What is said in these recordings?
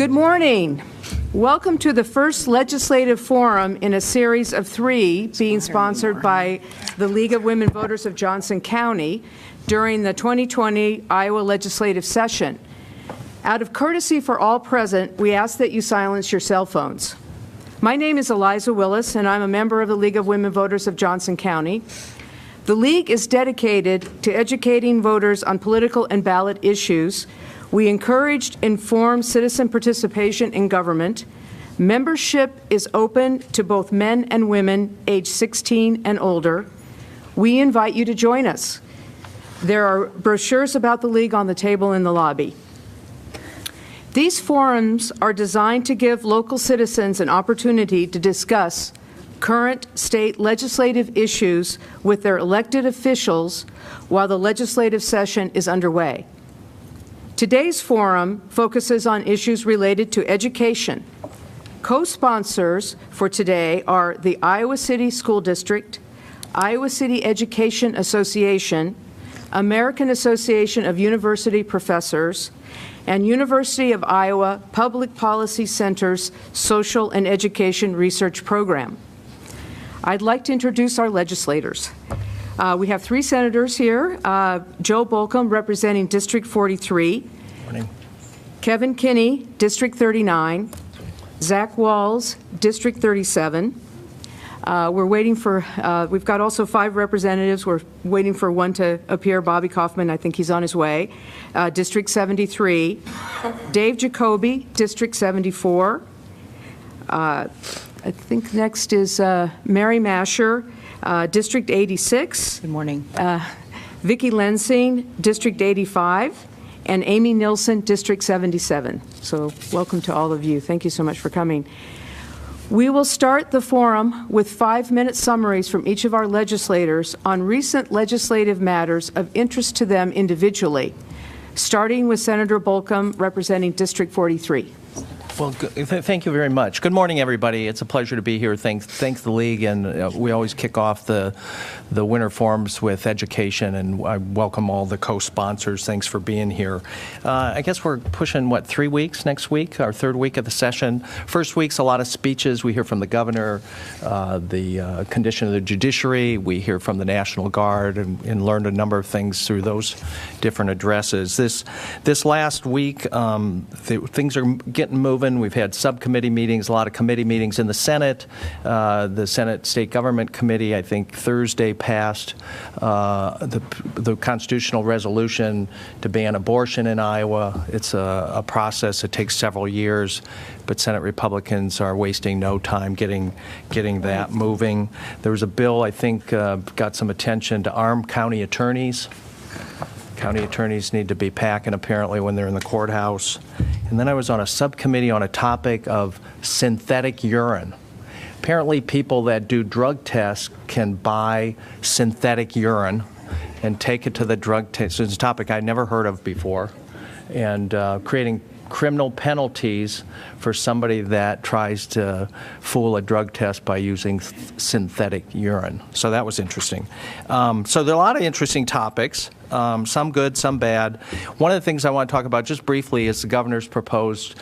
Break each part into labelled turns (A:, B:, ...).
A: Good morning. Welcome to the first legislative forum in a series of 3 being sponsored by the League of Women Voters of Johnson County during the 2020 Iowa legislative session. Out of courtesy for all present, we ask that you silence your cell phones. My name is Eliza Willis, and I'm a member of the League of Women Voters of Johnson County. The League is dedicated to educating voters on political and ballot issues. We encouraged informed citizen participation in government. Membership is open to both men and women age 16 and older. We invite you to join us. There are brochures about the League on the table in the lobby. These forums are designed to give local citizens an opportunity to discuss current state legislative issues with their elected officials while the legislative session is underway. Today's forum focuses on issues related to education. Co-sponsors for today are the Iowa City School District, Iowa City Education Association, American Association of University Professors, and University of Iowa Public Policy Center's Social and Education Research Program. I'd like to introduce our legislators. We have 3 senators here. Joe Bolcom, representing District 43.
B: Morning.
A: Kevin Kinney, District 39. Zach Walls, District 37. We're waiting for, we've got also 5 representatives. We're waiting for one to appear, Bobby Kaufman. I think he's on his way. District 73. Dave Jacoby, District 74. I think next is Mary Masher, District 86.
C: Good morning.
A: Vicki Lensing, District 85, and Amy Nilsson, District 77. So welcome to all of you. Thank you so much for coming. We will start the forum with 5-minute summaries from each of our legislators on recent legislative matters of interest to them individually, starting with Senator Bolcom, representing District 43.
B: Well, thank you very much. Good morning, everybody. It's a pleasure to be here. Thanks the League, and we always kick off the winter forums with education, and I welcome all the co-sponsors. Thanks for being here. I guess we're pushing, 3 weeks next week, our 3rd week of the session. First week's a lot of speeches. We hear from the governor, the condition of the judiciary. We hear from the National Guard and learned a number of things through those different addresses. This last week, things are getting moving. We've had subcommittee meetings, a lot of committee meetings in the Senate. The Senate State Government Committee, I think Thursday, passed the constitutional resolution to ban abortion in Iowa. It's a process that takes several years, but Senate Republicans are wasting no time getting that moving. There was a bill, I think, got some attention to arm county attorneys. County attorneys need to be packing, apparently, when they're in the courthouse. And then I was on a subcommittee on a topic of synthetic urine. Apparently, people that do drug tests can buy synthetic urine and take it to the drug test. It's a topic I'd never heard of before. And creating criminal penalties for somebody that tries to fool a drug test by using synthetic urine. So that was interesting. So there are a lot of interesting topics, some good, some bad. One of the things I want to talk about just briefly is the governor's proposed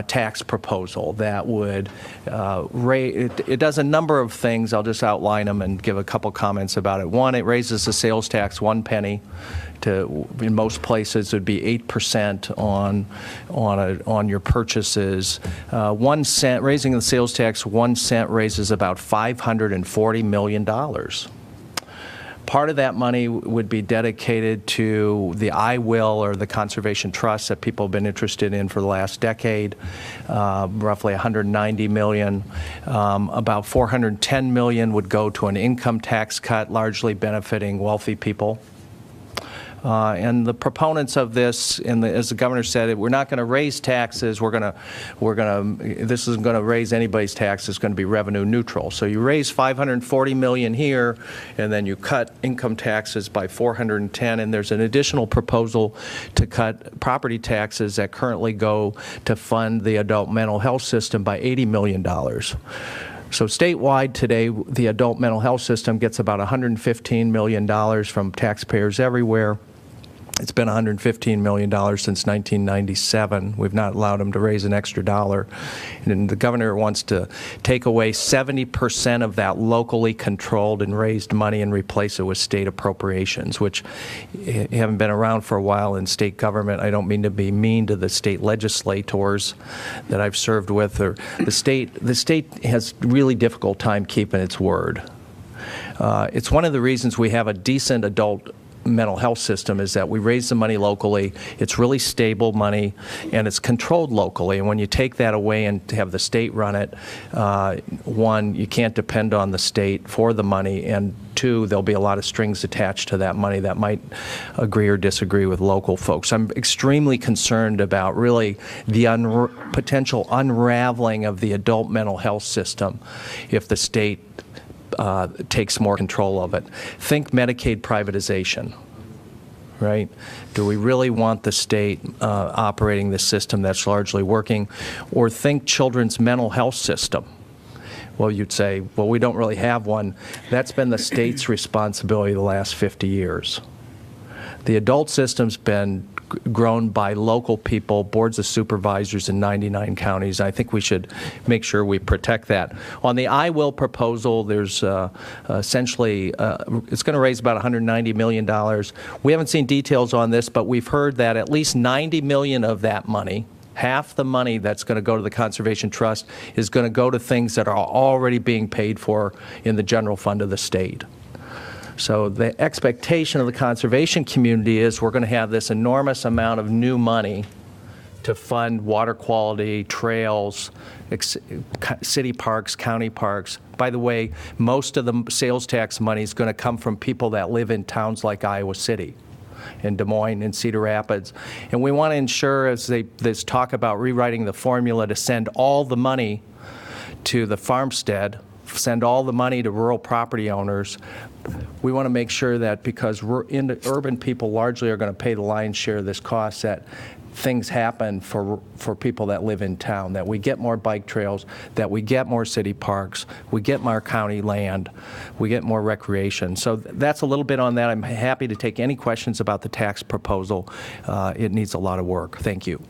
B: tax proposal that would it does a number of things. I'll just outline them and give a couple comments about it. One, it raises the sales tax 1 penny. In most places, it would be 8% on your purchases. 1 cent, raising the sales tax 1 cent raises about $540 million. Part of that money would be dedicated to the I Will, or the conservation trust that people have been interested in for the last decade, roughly $190 million. About $410 million would go to an income tax cut, largely benefiting wealthy people. And the proponents of this, as the governor said, we're not going to raise taxes. This isn't going to raise anybody's taxes. It's going to be revenue neutral. So you raise $540 million here, and then you cut income taxes by $410. And there's an additional proposal to cut property taxes that currently go to fund the adult mental health system by $80 million. So statewide today, the adult mental health system gets about $115 million from taxpayers everywhere. It's been $115 million since 1997. We've not allowed them to raise an extra dollar. And the governor wants to take away 70% of that locally controlled and raised money and replace it with state appropriations, which haven't been around for a while in state government. I don't mean to be mean to the state legislators that I've served with. Or the state has really difficult time keeping its word. It's one of the reasons we have a decent adult mental health system is that we raise the money locally, it's really stable money, and it's controlled locally. And when you take that away and have the state run it, one, you can't depend on the state for the money, and two, there'll be a lot of strings attached to that money that might agree or disagree with local folks. I'm extremely concerned about really the potential unraveling of the adult mental health system if the state takes more control of it. Think Medicaid privatization, right? Do we really want the state operating the system that's largely working? Or think children's mental health system. Well, you'd say, well, we don't really have one. That's been the state's responsibility the last 50 years. The adult system's been grown by local people, boards of supervisors in 99 counties. I think we should make sure we protect that. On the I Will proposal, there's essentially, it's going to raise about $190 million. We haven't seen details on this, but we've heard that at least $90 million of that money, half the money that's going to go to the Conservation Trust, is going to go to things that are already being paid for in the general fund of the state. So the expectation of the conservation community is we're going to have this enormous amount of new money to fund water quality, trails, city parks, county parks. By the way, most of the sales tax money is going to come from people that live in towns like Iowa City and Des Moines and Cedar Rapids. And we want to ensure, as there's talk about rewriting the formula to send all the money to the farmstead, send all the money to rural property owners, we want to make sure that because urban people largely are going to pay the lion's share of this cost, that things happen for people that live in town, that we get more bike trails, that we get more city parks, we get more county land, we get more recreation. So that's a little bit on that. I'm happy to take any questions about the tax proposal. It needs a lot of work. Thank you.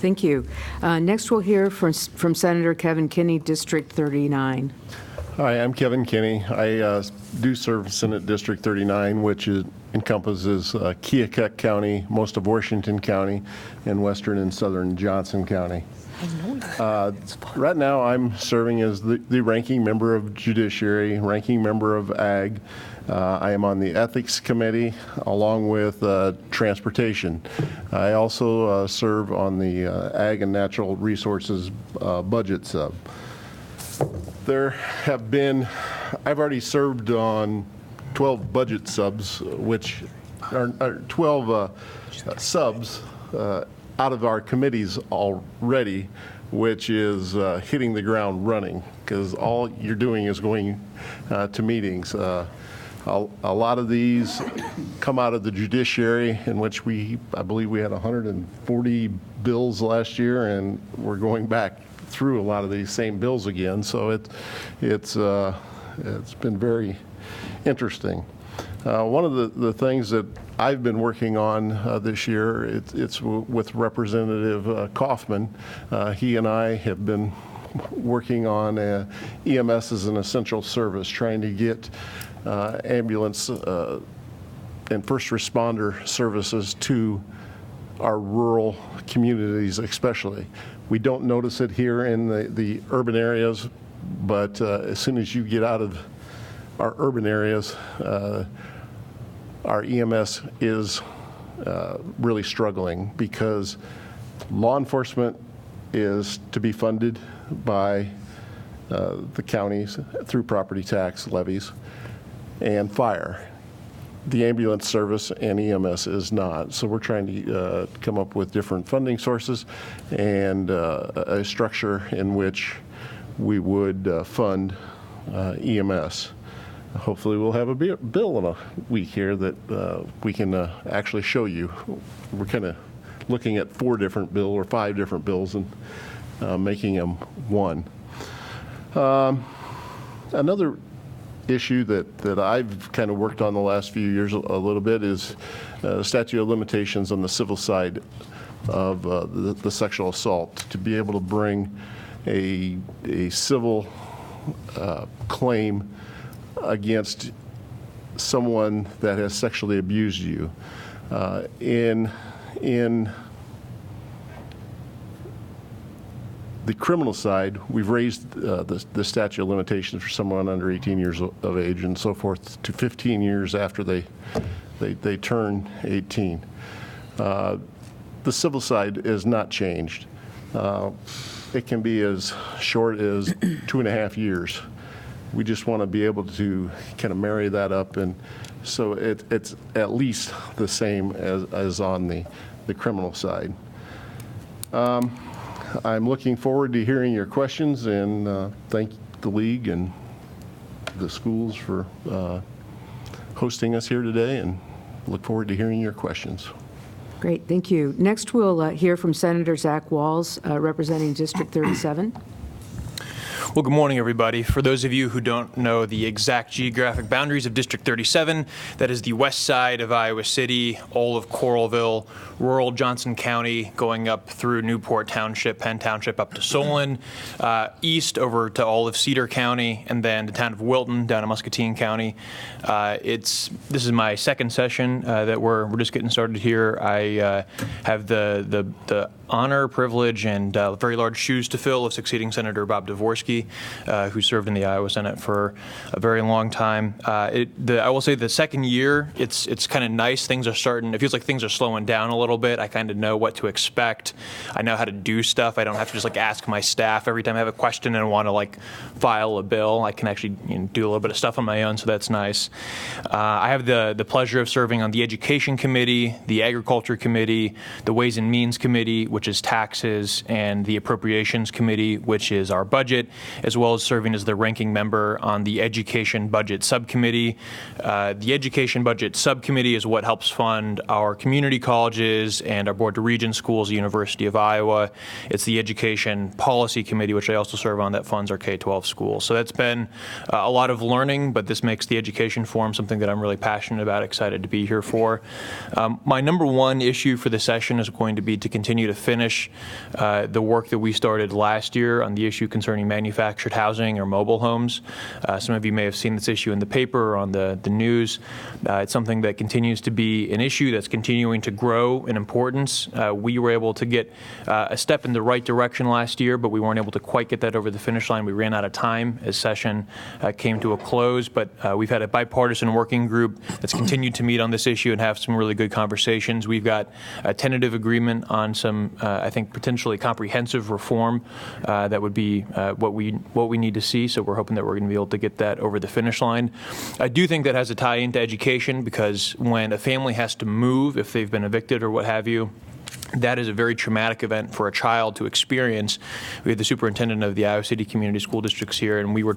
A: Thank you. Next, we'll hear from Senator Kevin Kinney, District 39.
C: Hi, I'm Kevin Kinney. I do serve Senate District 39, which encompasses Keokuk County, most of Washington County, and western and southern Johnson County. Right now, I'm serving as the ranking member of Judiciary, ranking member of Ag. I am on the Ethics Committee along with Transportation. I also serve on the Ag and Natural Resources Budget Sub. There have been, I've already served on 12 budget subs, which are 12 subs out of our committees already, which is hitting the ground running, because all you're doing is going to meetings. A lot of these come out of the judiciary, in which I believe we had 140 bills last year, and we're going back through a lot of these same bills again. So it's been very interesting. One of the things that I've been working on this year, it's with Representative Kaufman. He and I have been working on EMS as an essential service, trying to get ambulance and first responder services to our rural communities especially. We don't notice it here in the urban areas, but as soon as you get out of our urban areas, our EMS is really struggling, because law enforcement is to be funded by the counties through property tax levies, and fire. The ambulance service and EMS is not. So we're trying to come up with different funding sources and a structure in which we would fund EMS. Hopefully we'll have a bill in a week here that we can actually show you. We're kind of looking at 4 different bills or 5 different bills and making them one. Another issue that I've kind of worked on the last few years a little bit is statute of limitations on the civil side of the sexual assault. To be able to bring a civil claim against someone that has sexually abused you. In the criminal side, we've raised the statute of limitations for someone under 18 years of age and so forth to 15 years after they turn 18. The civil side is not changed. It can be as short as 2.5 years. We just want to be able to kind of marry that up, and so it's at least the same as on the criminal side. I'm looking forward to hearing your questions, and thank the league and the schools for hosting us here today, and look forward to hearing your questions.
A: Great, thank you. Next, we'll hear from Senator Zach Walz, representing District 37.
D: Well, good morning, everybody. For those of you who don't know the exact geographic boundaries of District 37, that is the west side of Iowa City, all of Coralville, rural Johnson County, going up through Newport Township, Penn Township, up to Solon, east over to all of Cedar County, and then the town of Wilton down in Muscatine County. This is my second session that we're just getting started here. I have the honor, privilege, and very large shoes to fill of succeeding Senator Bob Dvorsky, who served in the Iowa Senate for a very long time. I will say the second year, it's kind of nice. Things are starting, it feels like things are slowing down a little bit. I kind of know what to expect. I know how to do stuff. I don't have to just ask my staff every time I have a question and want to file a bill. I can actually do a little bit of stuff on my own, so that's nice. I have the pleasure of serving on the Education Committee, the Agriculture Committee, the Ways and Means Committee, which is taxes, and the Appropriations Committee, which is our budget, as well as serving as the ranking member on the Education Budget Subcommittee. The Education Budget Subcommittee is what helps fund our community colleges and our Board of Regents schools, the University of Iowa. It's the Education Policy Committee, which I also serve on, that funds our K-12 schools. So that's been a lot of learning, but this makes the Education Forum something that I'm really passionate about, excited to be here for. My number one issue for the session is going to be to continue to finish the work that we started last year on the issue concerning manufactured housing or mobile homes. Some of you may have seen this issue in the paper or on the news. It's something that continues to be an issue that's continuing to grow in importance. We were able to get a step in the right direction last year, but we weren't able to quite get that over the finish line. We ran out of time as session came to a close, but we've had a bipartisan working group that's continued to meet on this issue and have some really good conversations. We've got a tentative agreement on some, I think, potentially comprehensive reform that would be what we need to see. So we're hoping that we're going to be able to get that over the finish line. I do think that has a tie into education, because when a family has to move, if they've been evicted or what have you, that is a very traumatic event for a child to experience. We had the superintendent of the Iowa City Community School Districts here, and we were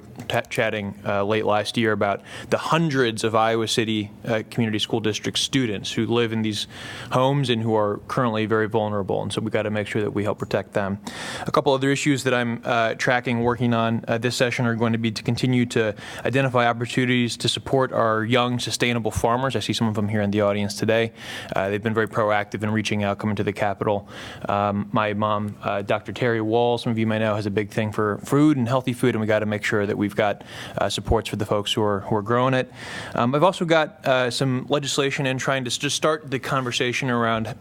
D: chatting late last year about the hundreds of Iowa City Community School District students who live in these homes and who are currently very vulnerable. And so we've got to make sure that we help protect them. A couple other issues that I'm tracking, working on this session are going to be to continue to identify opportunities to support our young, sustainable farmers. I see some of them here in the audience today. They've been very proactive in reaching out, coming to the Capitol. My mom, Dr. Terry Wall, some of you may know, has a big thing for food and healthy food, and we got to make sure that we've got supports for the folks who are growing it. I've also got some legislation in trying to just start the conversation around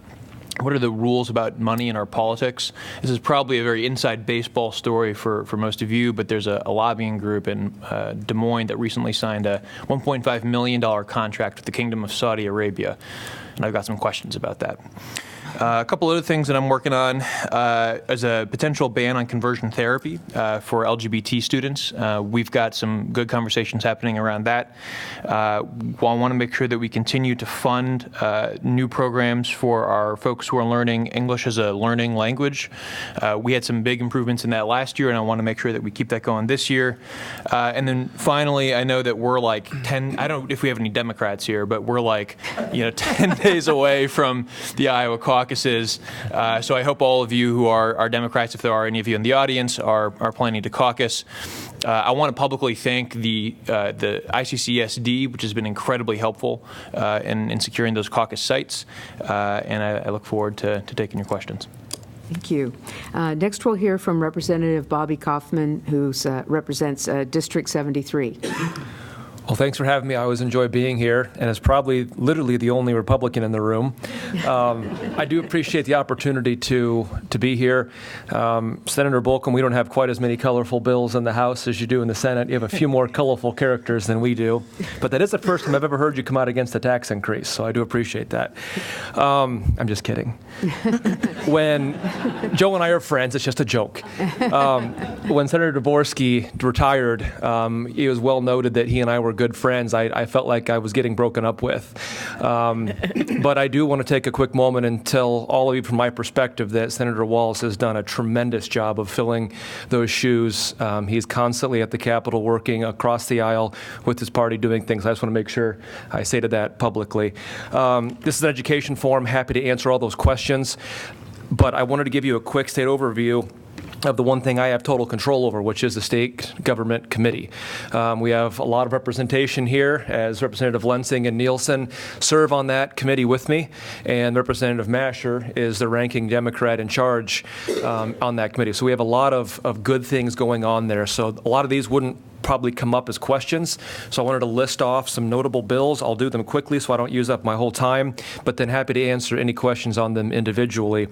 D: what are the rules about money in our politics. This is probably a very inside baseball story for most of you, but there's a lobbying group in Des Moines that recently signed a $1.5 million contract with the Kingdom of Saudi Arabia, and I've got some questions about that. A couple other things that I'm working on is a potential ban on conversion therapy for LGBT students. We've got some good conversations happening around that. I want to make sure that we continue to fund new programs for our folks who are learning English as a learning language. We had some big improvements in that last year, and I want to make sure that we keep that going this year. And then finally, I know that we're like 10, I don't know if we have any Democrats here, but we're 10 days away from the Iowa caucus. caucuses. So I hope all of you who are Democrats, if there are any of you in the audience, are planning to caucus. I want to publicly thank the ICCSD, which has been incredibly helpful in securing those caucus sites, and I look forward to taking your questions.
A: Thank you. Next, we'll hear from Representative Bobby Kaufman, who represents District 73.
E: Well, thanks for having me. I always enjoy being here, and as probably literally the only Republican in the room, I do appreciate the opportunity to be here. Senator Bolcom, we don't have quite as many colorful bills in the House as you do in the Senate. You have a few more colorful characters than we do, but that is the first time I've ever heard you come out against a tax increase, so I do appreciate that. I'm just kidding. When Joe and I are friends, it's just a joke. When Senator Dvorsky retired, it was well noted that he and I were good friends. I felt like I was getting broken up with. But I do want to take a quick moment and tell all of you from my perspective that Senator Walz has done a tremendous job of filling those shoes. He's constantly at the Capitol working across the aisle with his party doing things. I just want to make sure I say to that publicly. This is an education forum. Happy to answer all those questions. But I wanted to give you a quick state overview of the one thing I have total control over, which is the State Government Committee. We have a lot of representation here, as Representative Lensing and Nielsen serve on that committee with me, and Representative Masher is the ranking Democrat in charge on that committee. So we have a lot of good things going on there. So a lot of these wouldn't probably come up as questions. So I wanted to list off some notable bills. I'll do them quickly so I don't use up my whole time, but then happy to answer any questions on them individually.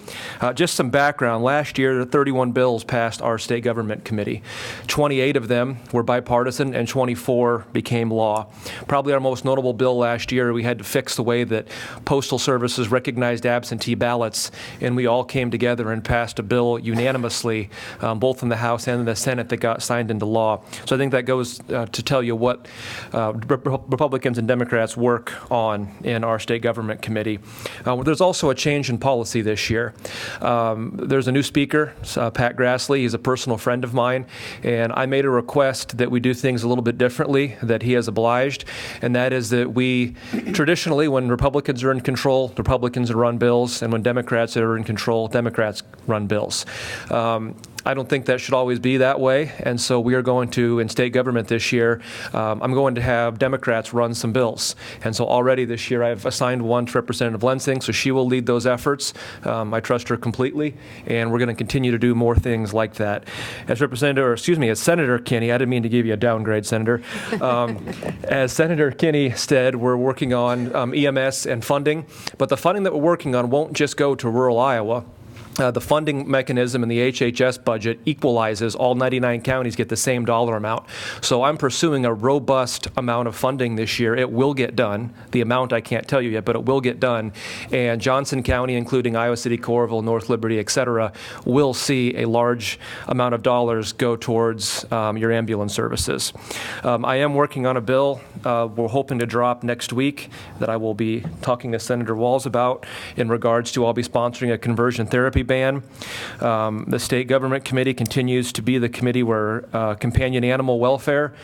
E: Just some background. Last year, 31 bills passed our State Government Committee. 28 of them were bipartisan and 24 became law. Probably our most notable bill last year, we had to fix the way that postal services recognized absentee ballots, and we all came together and passed a bill unanimously, both in the House and in the Senate, that got signed into law. So I think that goes to tell you what Republicans and Democrats work on in our State Government Committee. There's also a change in policy this year. There's a new speaker, Pat Grassley. He's a personal friend of mine, and I made a request that we do things a little bit differently, that he has obliged, and that is that we traditionally, when Republicans are in control, Republicans run bills, and when Democrats are in control, Democrats run bills. I don't think that should always be that way, and so we are going to, in state government this year, I'm going to have Democrats run some bills. And so already this year I've assigned one to Representative Lensing, so she will lead those efforts. I trust her completely, and we're going to continue to do more things like that. As Senator Kinney, I didn't mean to give you a downgrade, Senator. As Senator Kinney said, we're working on EMS and funding, but the funding that we're working on won't just go to rural Iowa. The funding mechanism in the HHS budget equalizes. All 99 counties get the same dollar amount. So I'm pursuing a robust amount of funding this year. It will get done. The amount I can't tell you yet, but it will get done. And Johnson County, including Iowa City, Coralville, North Liberty, et cetera, will see a large amount of dollars go towards your ambulance services. I am working on a bill we're hoping to drop next week that I will be talking to Senator Walz about in regards to I'll be sponsoring a conversion therapy ban. The State Government Committee continues to be the committee where companion animal welfare,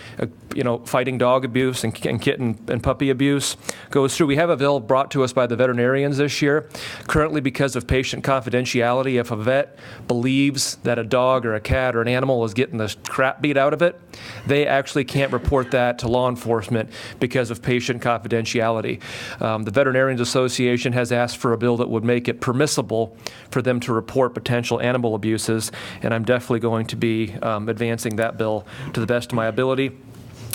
E: fighting dog abuse and kitten and puppy abuse goes through. We have a bill brought to us by the veterinarians this year. Currently, because of patient confidentiality, if a vet believes that a dog or a cat or an animal is getting the crap beat out of it, they actually can't report that to law enforcement because of patient confidentiality. The Veterinarians Association has asked for a bill that would make it permissible for them to report potential animal abuses, and I'm definitely going to be advancing that bill to the best of my ability.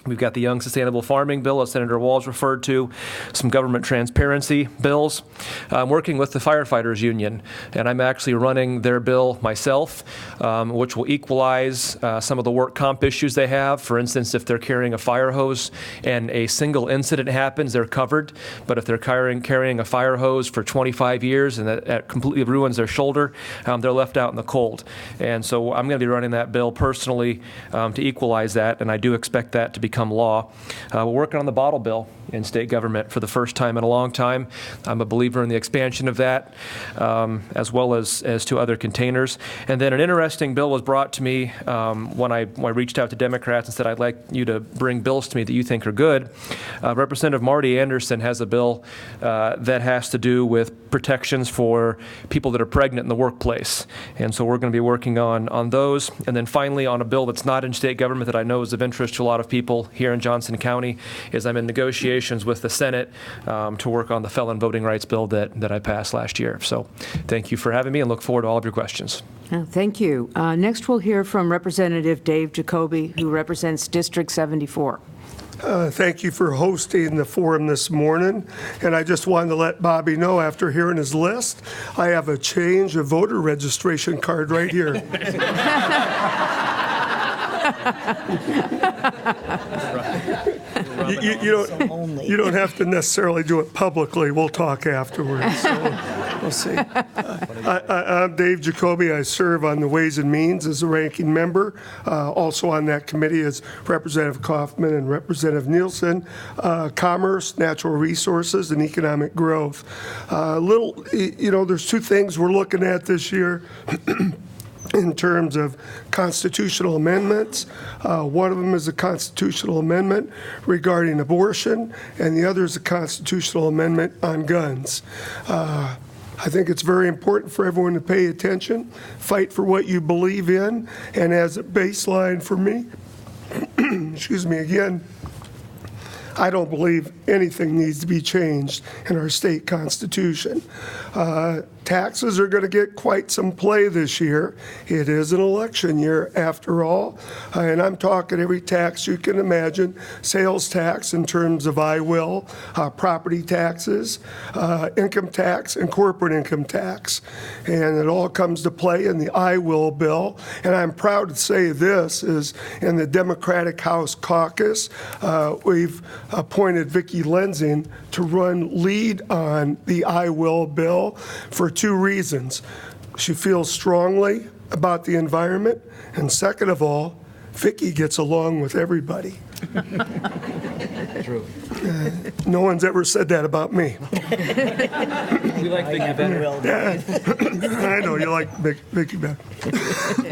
E: We've got the Young Sustainable Farming Bill, as Senator Walz referred to, some government transparency bills. I'm working with the Firefighters Union, and I'm actually running their bill myself, which will equalize some of the work comp issues they have. For instance, if they're carrying a fire hose and a single incident happens, they're covered. But if they're carrying a fire hose for 25 years and that completely ruins their shoulder, they're left out in the cold. And so I'm going to be running that bill personally to equalize that, and I do expect that to become law. We're working on the bottle bill in state government for the first time in a long time. I'm a believer in the expansion of that, as well as to other containers. And then an interesting bill was brought to me when I reached out to Democrats and said, I'd like you to bring bills to me that you think are good. Representative Marty Anderson has a bill that has to do with protections for people that are pregnant in the workplace. And so we're going to be working on those. And then finally, on a bill that's not in state government that I know is of interest to a lot of people here in Johnson County, is I'm in negotiations with the Senate to work on the felon voting rights bill that I passed last year. So thank you for having me and look forward to all of your questions.
A: Oh, thank you. Next, we'll hear from Representative Dave Jacoby, who represents District 74.
F: Thank you for hosting the forum this morning. And I just wanted to let Bobby know, after hearing his list, I have a change of voter registration card right here. You don't have to necessarily do it publicly. We'll talk afterwards. So we'll see. I'm Dave Jacoby. I serve on the Ways and Means as a ranking member. Also on that committee is Representative Kaufman and Representative Nielsen. Commerce, Natural Resources, and Economic Growth. There's two things we're looking at this year. In terms of constitutional amendments. One of them is a constitutional amendment regarding abortion, and the other is a constitutional amendment on guns. I think it's very important for everyone to pay attention, fight for what you believe in, and as a baseline for me, excuse me again, I don't believe anything needs to be changed in our state constitution. Taxes are going to get quite some play this year. It is an election year after all, and I'm talking every tax you can imagine. Sales tax in terms of I will, property taxes, income tax, and corporate income tax. And it all comes to play in the I will bill. And I'm proud to say this is in the Democratic House caucus, we've appointed Vicki Lensing to run lead on the I will bill for two reasons. She feels strongly about the environment, and second of all, Vicki gets along with everybody.
E: True.
F: No one's ever said that about me.
E: We like Vicki better.
F: I know you like Vicki better.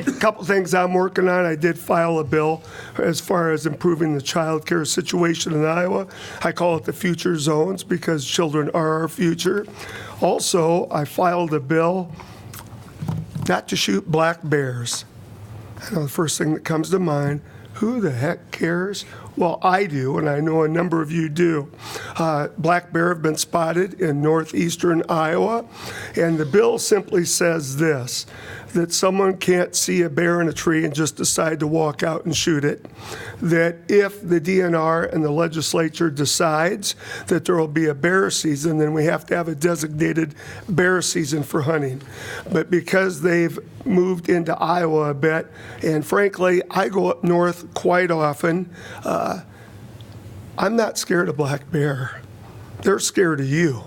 F: A couple things I'm working on. I did file a bill as far as improving the child care situation in Iowa. I call it the future zones because children are our future. Also, I filed a bill not to shoot black bears. I know the first thing that comes to mind, who the heck cares? Well, I do, and I know a number of you do. Black bear have been spotted in northeastern Iowa, and the bill simply says this, that someone can't see a bear in a tree and just decide to walk out and shoot it. That if the DNR and the legislature decides that there will be a bear season, then we have to have a designated bear season for hunting. But because they've moved into Iowa a bit, and frankly, I go up north quite often, I'm not scared of black bear. They're scared of you.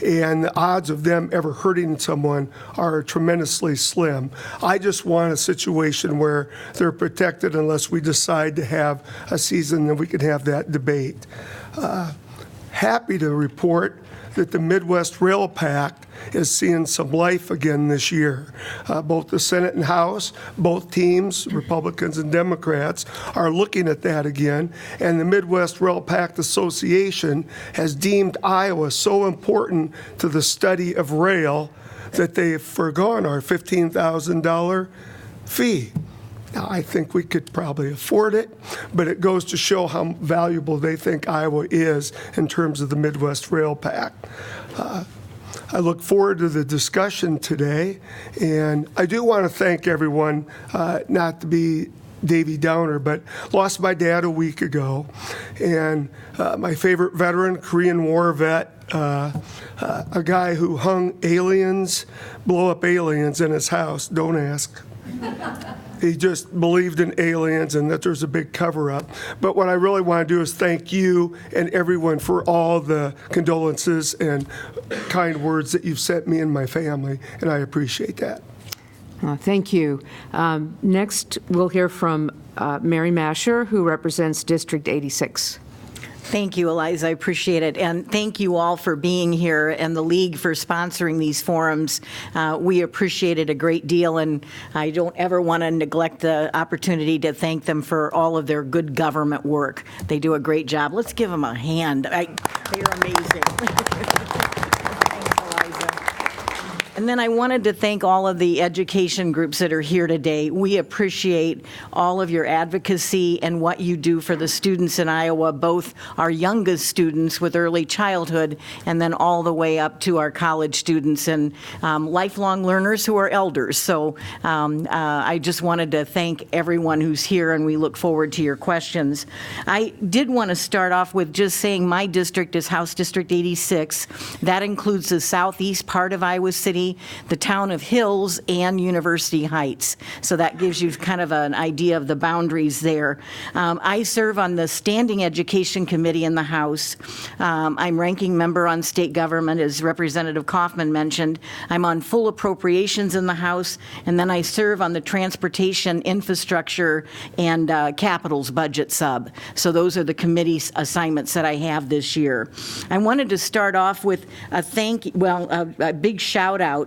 F: And the odds of them ever hurting someone are tremendously slim. I just want a situation where they're protected unless we decide to have a season, and we can have that debate. Happy to report that the Midwest Rail Pact is seeing some life again this year. Both the Senate and House, both teams, Republicans and Democrats, are looking at that again. And the Midwest Rail Pact Association has deemed Iowa so important to the study of rail that they've forgone our $15,000 fee. Now, I think we could probably afford it, but it goes to show how valuable they think Iowa is in terms of the Midwest Rail Pact. I look forward to the discussion today, and I do want to thank everyone, not to be Davy Downer, but lost my dad a week ago, and my favorite veteran, Korean War vet, a guy who hung aliens, blow up aliens in his house, don't ask. He just believed in aliens and that there's a big cover-up. But what I really want to do is thank you and everyone for all the condolences and kind words that you've sent me and my family, and I appreciate that.
A: Thank you. Next, we'll hear from Mary Masher, who represents District 86.
G: Thank you, Eliza. I appreciate it. And thank you all for being here and the League for sponsoring these forums. We appreciate it a great deal, and I don't ever want to neglect the opportunity to thank them for all of their good government work. They do a great job. Let's give them a hand. They're amazing. Thanks, Eliza. And then I wanted to thank all of the education groups that are here today. We appreciate all of your advocacy and what you do for the students in Iowa, both our youngest students with early childhood and then all the way up to our college students and lifelong learners who are elders. So I just wanted to thank everyone who's here, and we look forward to your questions. I did want to start off with just saying my district is House District 86. That includes the southeast part of Iowa City, the town of Hills, and University Heights. So that gives you kind of an idea of the boundaries there. I serve on the Standing Education Committee in the House. I'm ranking member on state government, as Representative Kaufman mentioned. I'm on full appropriations in the House, and then I serve on the Transportation, Infrastructure, and Capitals Budget Sub. So those are the committee assignments that I have this year. I wanted to start off with a big shout out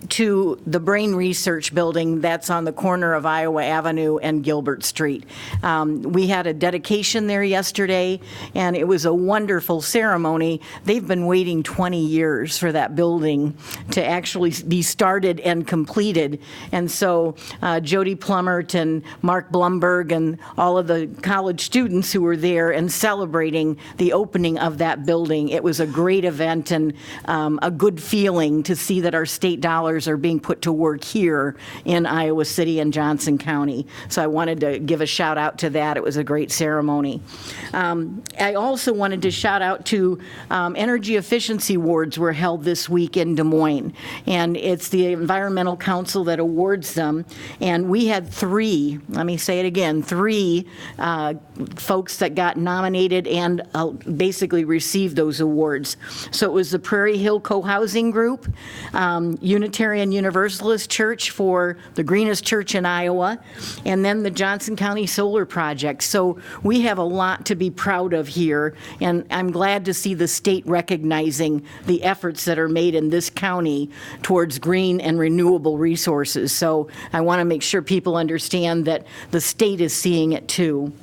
G: to the Brain Research Building that's on the corner of Iowa Avenue and Gilbert Street. We had a dedication there yesterday, and it was a wonderful ceremony. They've been waiting 20 years for that building to actually be started and completed. And so Jody Plummert and Mark Blumberg and all of the college students who were there and celebrating the opening of that building. It was a great event and a good feeling to see that our state dollars are being put to work here in Iowa City and Johnson County. So I wanted to give a shout out to that. It was a great ceremony. I also wanted to shout out to Energy Efficiency Awards were held this week in Des Moines. And it's the Environmental Council that awards them. And we had three, let me say it again, three folks that got nominated and basically received those awards. So it was the Prairie Hill Co-Housing Group, Unitarian Universalist Church for the greenest church in Iowa, and then the Johnson County Solar Project. So we have a lot to be proud of here, and I'm glad to see the state recognizing the efforts that are made in this county towards green and renewable resources. So I want to make sure people understand that the state is seeing it too.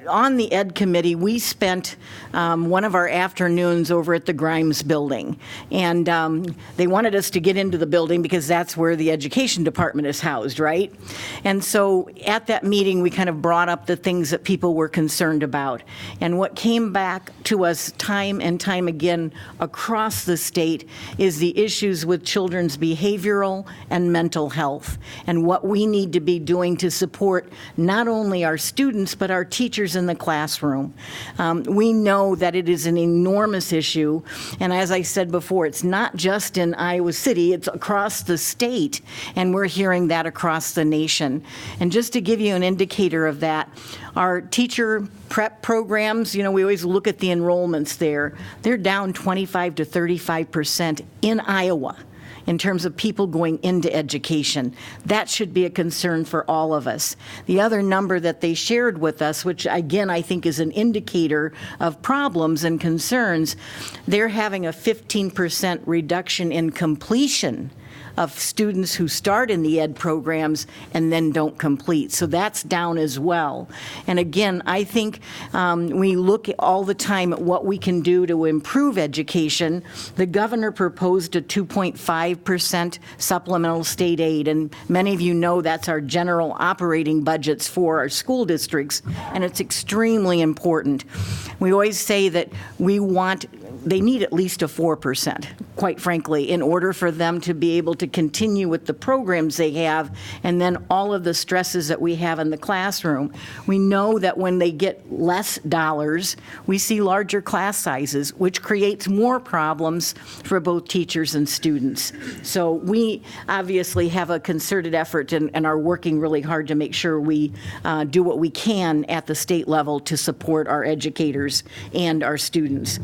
G: On the Ed Committee, we spent one of our afternoons over at the Grimes Building. And they wanted us to get into the building because that's where the Education Department is housed, right? And so at that meeting, we kind of brought up the things that people were concerned about. And what came back to us time and time again across the state is the issues with children's behavioral and mental health, and what we need to be doing to support not only our students, but our teachers in the classroom. We know that it is an enormous issue, and as I said before, it's not just in Iowa City, it's across the state, and we're hearing that across the nation. And just to give you an indicator of that, our teacher prep programs, we always look at the enrollments there. They're down 25 to 35% in Iowa in terms of people going into education. That should be a concern for all of us. The other number that they shared with us, which again I think is an indicator of problems and concerns, they're having a 15% reduction in completion of students who start in the ed programs and then don't complete. So that's down as well. And again, I think we look all the time at what we can do to improve education. The governor proposed a 2.5% supplemental state aid, and many of you know that's our general operating budgets for our school districts, and it's extremely important. We always say that they need at least a 4%, quite frankly, in order for them to be able to continue with the programs they have, and then all of the stresses that we have in the classroom. We know that when they get less dollars, we see larger class sizes, which creates more problems for both teachers and students. So we obviously have a concerted effort and are working really hard to make sure we do what we can at the state level to support our educators and our students.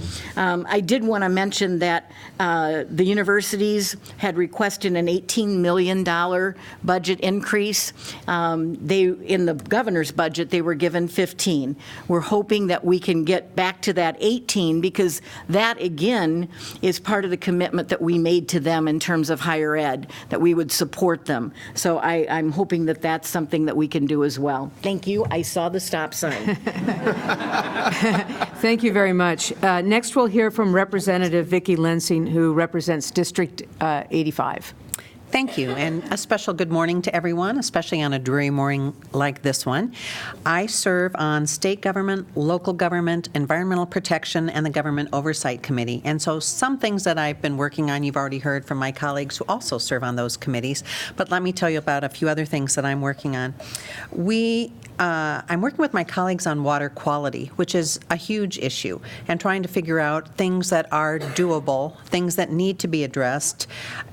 G: I did want to mention that the universities had requested an $18 million budget increase. In the governor's budget, they were given 15. We're hoping that we can get back to that 18 because that, again, is part of the commitment that we made to them in terms of higher ed, that we would support them. So I'm hoping that that's something that we can do as well. Thank you. I saw the stop sign.
A: Thank you very much. Next, we'll hear from Representative Vicki Lensing, who represents District 85.
H: Thank you, and a special good morning to everyone, especially on a dreary morning like this one. I serve on state government, local government, environmental protection, and the Government Oversight Committee. And so some things that I've been working on, you've already heard from my colleagues who also serve on those committees. But let me tell you about a few other things that I'm working on. I'm working with my colleagues on water quality, which is a huge issue, and trying to figure out things that are doable, things that need to be addressed.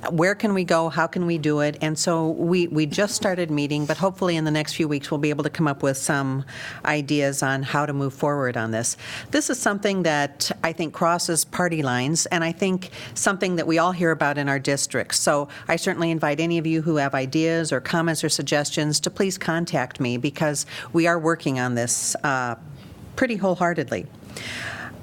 H: Where can we go? How can we do it? And so we just started meeting, but hopefully in the next few weeks we'll be able to come up with some ideas on how to move forward on this. This is something that I think crosses party lines, and I think something that we all hear about in our districts. So I certainly invite any of you who have ideas or comments or suggestions to please contact me, because we are working on this pretty wholeheartedly.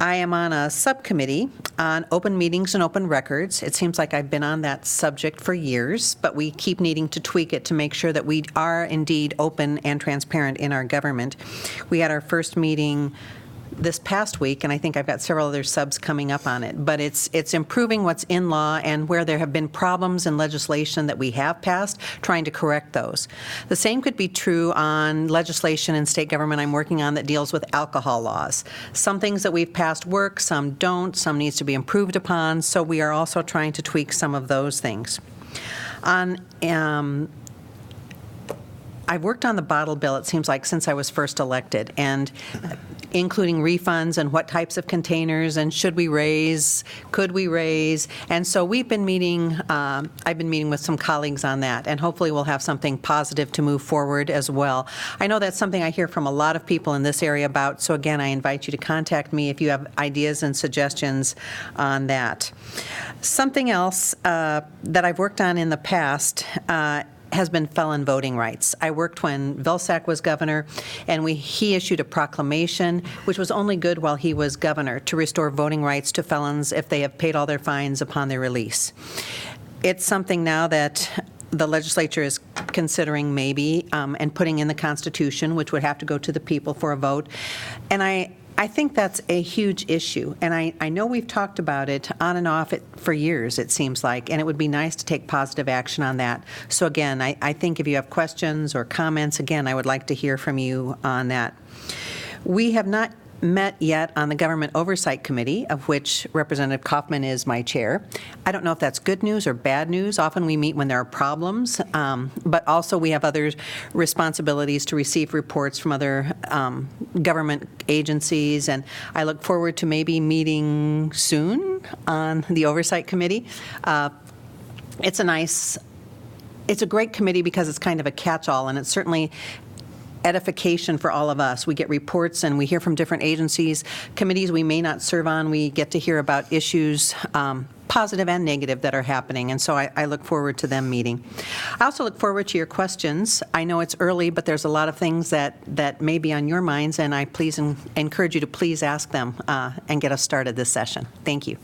H: I am on a subcommittee on open meetings and open records. It seems like I've been on that subject for years, but we keep needing to tweak it to make sure that we are indeed open and transparent in our government. We had our first meeting this past week, and I think I've got several other subs coming up on it. But it's improving what's in law, and where there have been problems in legislation that we have passed, trying to correct those. The same could be true on legislation in state government I'm working on that deals with alcohol laws. Some things that we've passed work, some don't, some needs to be improved upon, so we are also trying to tweak some of those things. I've worked on the bottle bill, it seems like, since I was first elected, and including refunds and what types of containers and should we raise, could we raise. And so we've been meeting, I've been meeting with some colleagues on that, and hopefully we'll have something positive to move forward as well. I know that's something I hear from a lot of people in this area about, so again, I invite you to contact me if you have ideas and suggestions on that. Something else that I've worked on in the past has been felon voting rights. I worked when Vilsack was governor, and he issued a proclamation, which was only good while he was governor, to restore voting rights to felons if they have paid all their fines upon their release. It's something now that the legislature is considering maybe and putting in the Constitution, which would have to go to the people for a vote. And I think that's a huge issue, and I know we've talked about it on and off for years, it seems like, and it would be nice to take positive action on that. So again, I think if you have questions or comments, again, I would like to hear from you on that. We have not met yet on the Government Oversight Committee, of which Representative Kaufman is my chair. I don't know if that's good news or bad news. Often we meet when there are problems, but also we have other responsibilities to receive reports from other government agencies, and I look forward to maybe meeting soon on the Oversight Committee. It's a great committee because it's kind of a catch-all, and it's certainly edification for all of us. We get reports and we hear from different agencies, committees we may not serve on. We get to hear about issues, positive and negative, that are happening, and so I look forward to them meeting. I also look forward to your questions. I know it's early, but there's a lot of things that may be on your minds, and I please encourage you to please ask them and get us started this session. Thank you.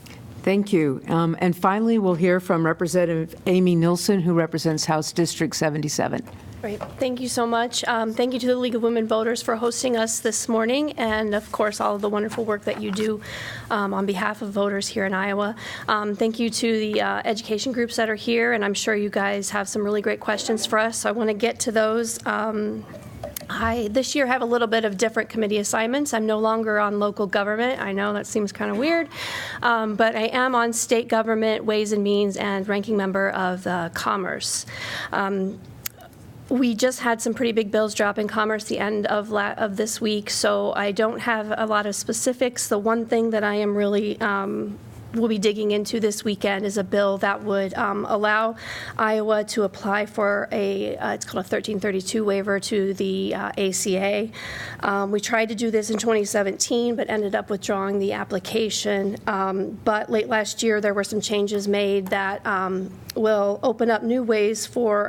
A: Thank you. And finally, we'll hear from Representative Amy Nilsson, who represents House District 77.
I: Great. Thank you so much. Thank you to the League of Women Voters for hosting us this morning, and of course all of the wonderful work that you do on behalf of voters here in Iowa. Thank you to the education groups that are here, and I'm sure you guys have some really great questions for us, so I want to get to those. I, this year, have a little bit of different committee assignments. I'm no longer on local government. I know that seems kind of weird, but I am on state government, Ways and Means, and ranking member of the Commerce. We just had some pretty big bills drop in Commerce the end of this week, so I don't have a lot of specifics. The one thing that I am really will be digging into this weekend is a bill that would allow Iowa to apply for it's called a 1332 waiver to the ACA. We tried to do this in 2017, but ended up withdrawing the application. But late last year, there were some changes made that will open up new ways for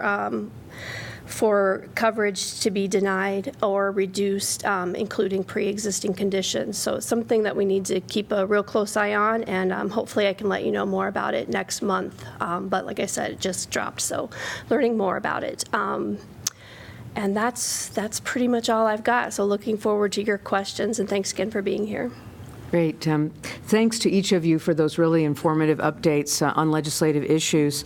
I: coverage to be denied or reduced, including pre-existing conditions. So it's something that we need to keep a real close eye on, and hopefully I can let you know more about it next month. But like I said, it just dropped, so learning more about it. And that's pretty much all I've got. So looking forward to your questions, and thanks again for being here.
A: Great. Thanks to each of you for those really informative updates on legislative issues.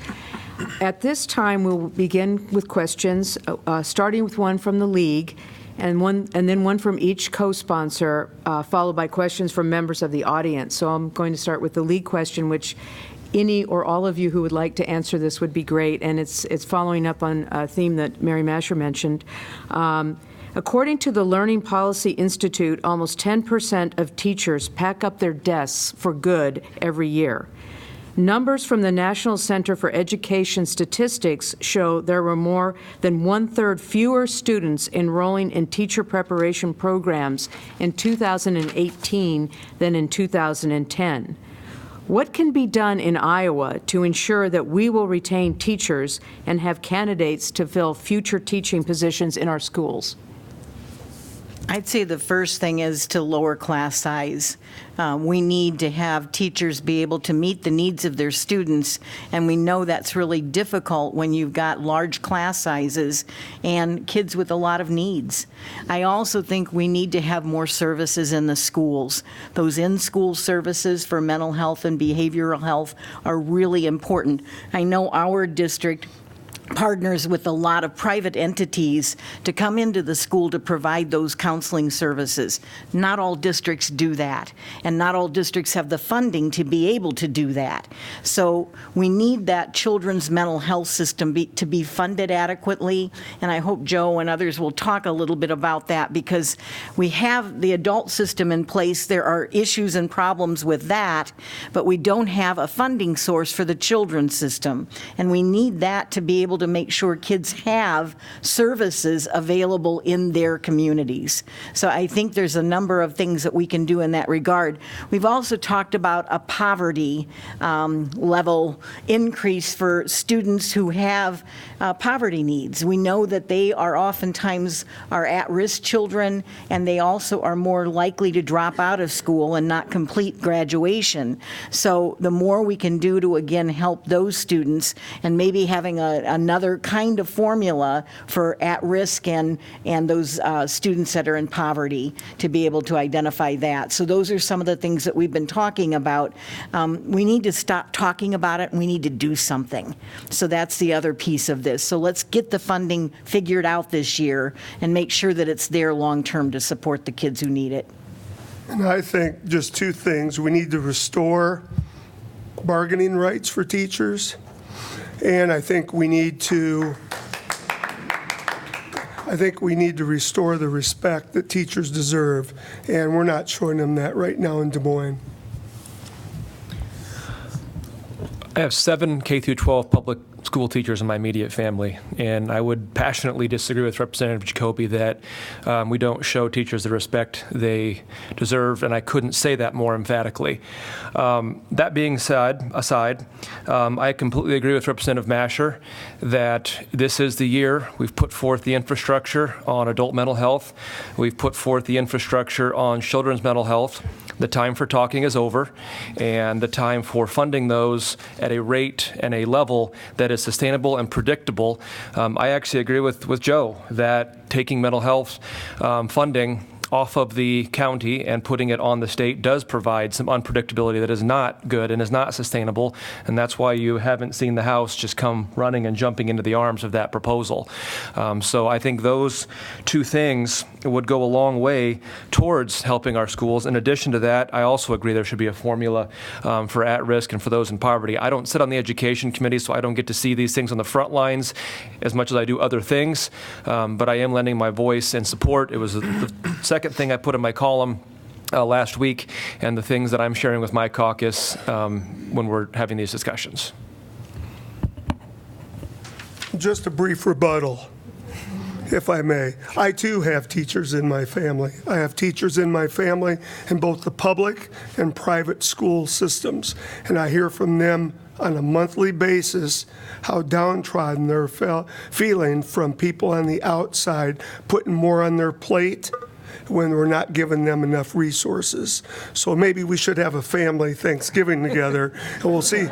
A: At this time, we'll begin with questions, starting with one from the League, and then one from each co-sponsor, followed by questions from members of the audience. So I'm going to start with the League question, which any or all of you who would like to answer this would be great, and it's following up on a theme that Mary Masher mentioned. According to the Learning Policy Institute, almost 10% of teachers pack up their desks for good every year. Numbers from the National Center for Education Statistics show there were more than 1/3 fewer students enrolling in teacher preparation programs in 2018 than in 2010. What can be done in Iowa to ensure that we will retain teachers and have candidates to fill future teaching positions in our schools?
G: I'd say the first thing is to lower class size. We need to have teachers be able to meet the needs of their students, and we know that's really difficult when you've got large class sizes and kids with a lot of needs. I also think we need to have more services in the schools. Those in-school services for mental health and behavioral health are really important. I know our district partners with a lot of private entities to come into the school to provide those counseling services. Not all districts do that, and not all districts have the funding to be able to do that. So we need that children's mental health system to be funded adequately, and I hope Joe and others will talk a little bit about that, because we have the adult system in place. There are issues and problems with that, but we don't have a funding source for the children's system, and we need that to be able to make sure kids have services available in their communities. So I think there's a number of things that we can do in that regard. We've also talked about a poverty level increase for students who have poverty needs. We know that they are oftentimes are at-risk children, and they also are more likely to drop out of school and not complete graduation. So the more we can do to, again, help those students, and maybe having another kind of formula for at-risk and those students that are in poverty, to be able to identify that. So those are some of the things that we've been talking about. We need to stop talking about it, and we need to do something. So that's the other piece of this. So let's get the funding figured out this year and make sure that it's there long-term to support the kids who need it.
F: And I think just two things. We need to restore bargaining rights for teachers, and I think we need to restore the respect that teachers deserve, and we're not showing them that right now in Des Moines.
E: I have 7 K through 12 public school teachers in my immediate family, and I would passionately disagree with Representative Jacoby that we don't show teachers the respect they deserve, and I couldn't say that more emphatically. That being said, I completely agree with Representative Masher that this is the year we've put forth the infrastructure on adult mental health. We've put forth the infrastructure on children's mental health. The time for talking is over, and the time for funding those at a rate and a level that is sustainable and predictable. I actually agree with Joe that taking mental health funding off of the county and putting it on the state does provide some unpredictability that is not good and is not sustainable, and that's why you haven't seen the House just come running and jumping into the arms of that proposal. So I think those two things would go a long way towards helping our schools. In addition to that, I also agree there should be a formula for at-risk and for those in poverty. I don't sit on the education committee, so I don't get to see these things on the front lines as much as I do other things, but I am lending my voice and support. It was the second thing I put in my column last week, and the things that I'm sharing with my caucus when we're having these discussions.
F: Just a brief rebuttal, if I may. I too have teachers in my family. I have teachers in my family in both the public and private school systems, and I hear from them on a monthly basis how downtrodden they're feeling from people on the outside putting more on their plate when we're not giving them enough resources. So maybe we should have a family Thanksgiving together, and we'll see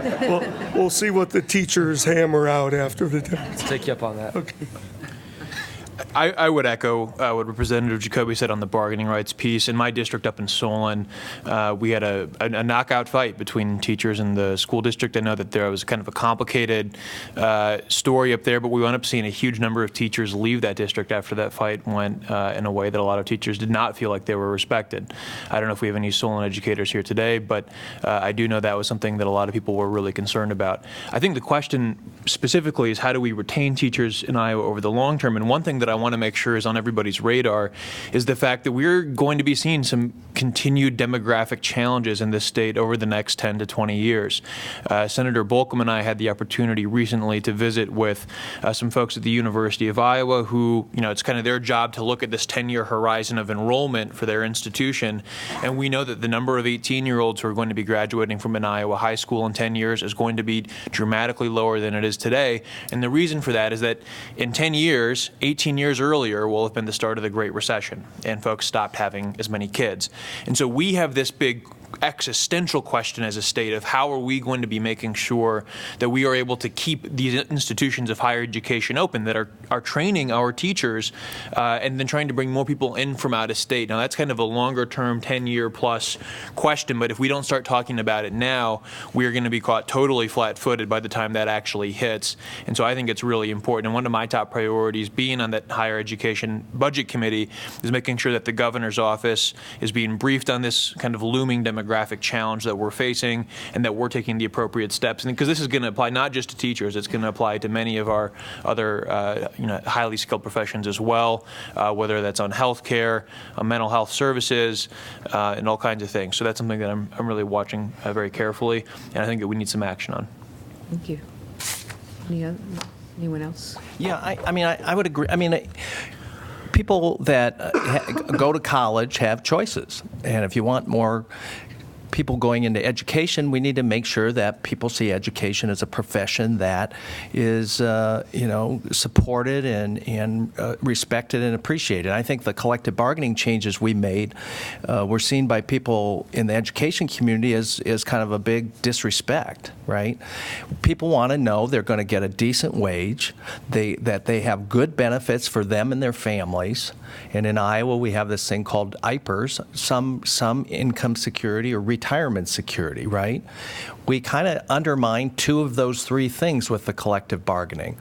F: what the teachers hammer out after the day.
E: Let's take you up on that.
F: Okay.
D: I would echo what Representative Jacoby said on the bargaining rights piece. In my district up in Solon, we had a knockout fight between teachers and the school district. I know that there was kind of a complicated story up there, but we wound up seeing a huge number of teachers leave that district after that fight went in a way that a lot of teachers did not feel like they were respected. I don't know if we have any Solon educators here today, but I do know that was something that a lot of people were really concerned about. I think the question specifically is, how do we retain teachers in Iowa over the long term? And one thing that I want to make sure is on everybody's radar is the fact that we're going to be seeing some continued demographic challenges in this state over the next 10 to 20 years. Senator Bolcom and I had the opportunity recently to visit with some folks at the University of Iowa who, it's kind of their job to look at this 10-year horizon of enrollment for their institution. And we know that the number of 18-year-olds who are going to be graduating from an Iowa high school in 10 years is going to be dramatically lower than it is today. And the reason for that is that in 10 years, 18 years earlier will have been the start of the Great Recession, and folks stopped having as many kids. And so we have this big existential question as a state of how are we going to be making sure that we are able to keep these institutions of higher education open that are training our teachers and then trying to bring more people in from out of state. Now that's kind of a longer term 10-year plus question, but if we don't start talking about it now, we are going to be caught totally flat-footed by the time that actually hits. And so I think it's really important. And one of my top priorities being on that higher education budget committee is making sure that the governor's office is being briefed on this kind of looming demographic challenge that we're facing, and that we're taking the appropriate steps. And because this is going to apply not just to teachers, it's going to apply to many of our other highly skilled professions as well, whether that's on healthcare, on mental health services, and all kinds of things. So that's something that I'm really watching very carefully, and I think that we need some action on.
A: Thank you. Anyone else?
B: Yeah, I would agree. People that go to college have choices, and if you want more people going into education, we need to make sure that people see education as a profession that is, supported and respected and appreciated. I think the collective bargaining changes we made were seen by people in the education community as kind of a big disrespect, right? People want to know they're going to get a decent wage, that they have good benefits for them and their families. And in Iowa, we have this thing called IPERS, some income security or retirement security, right? We kind of undermine two of those three things with the collective bargaining.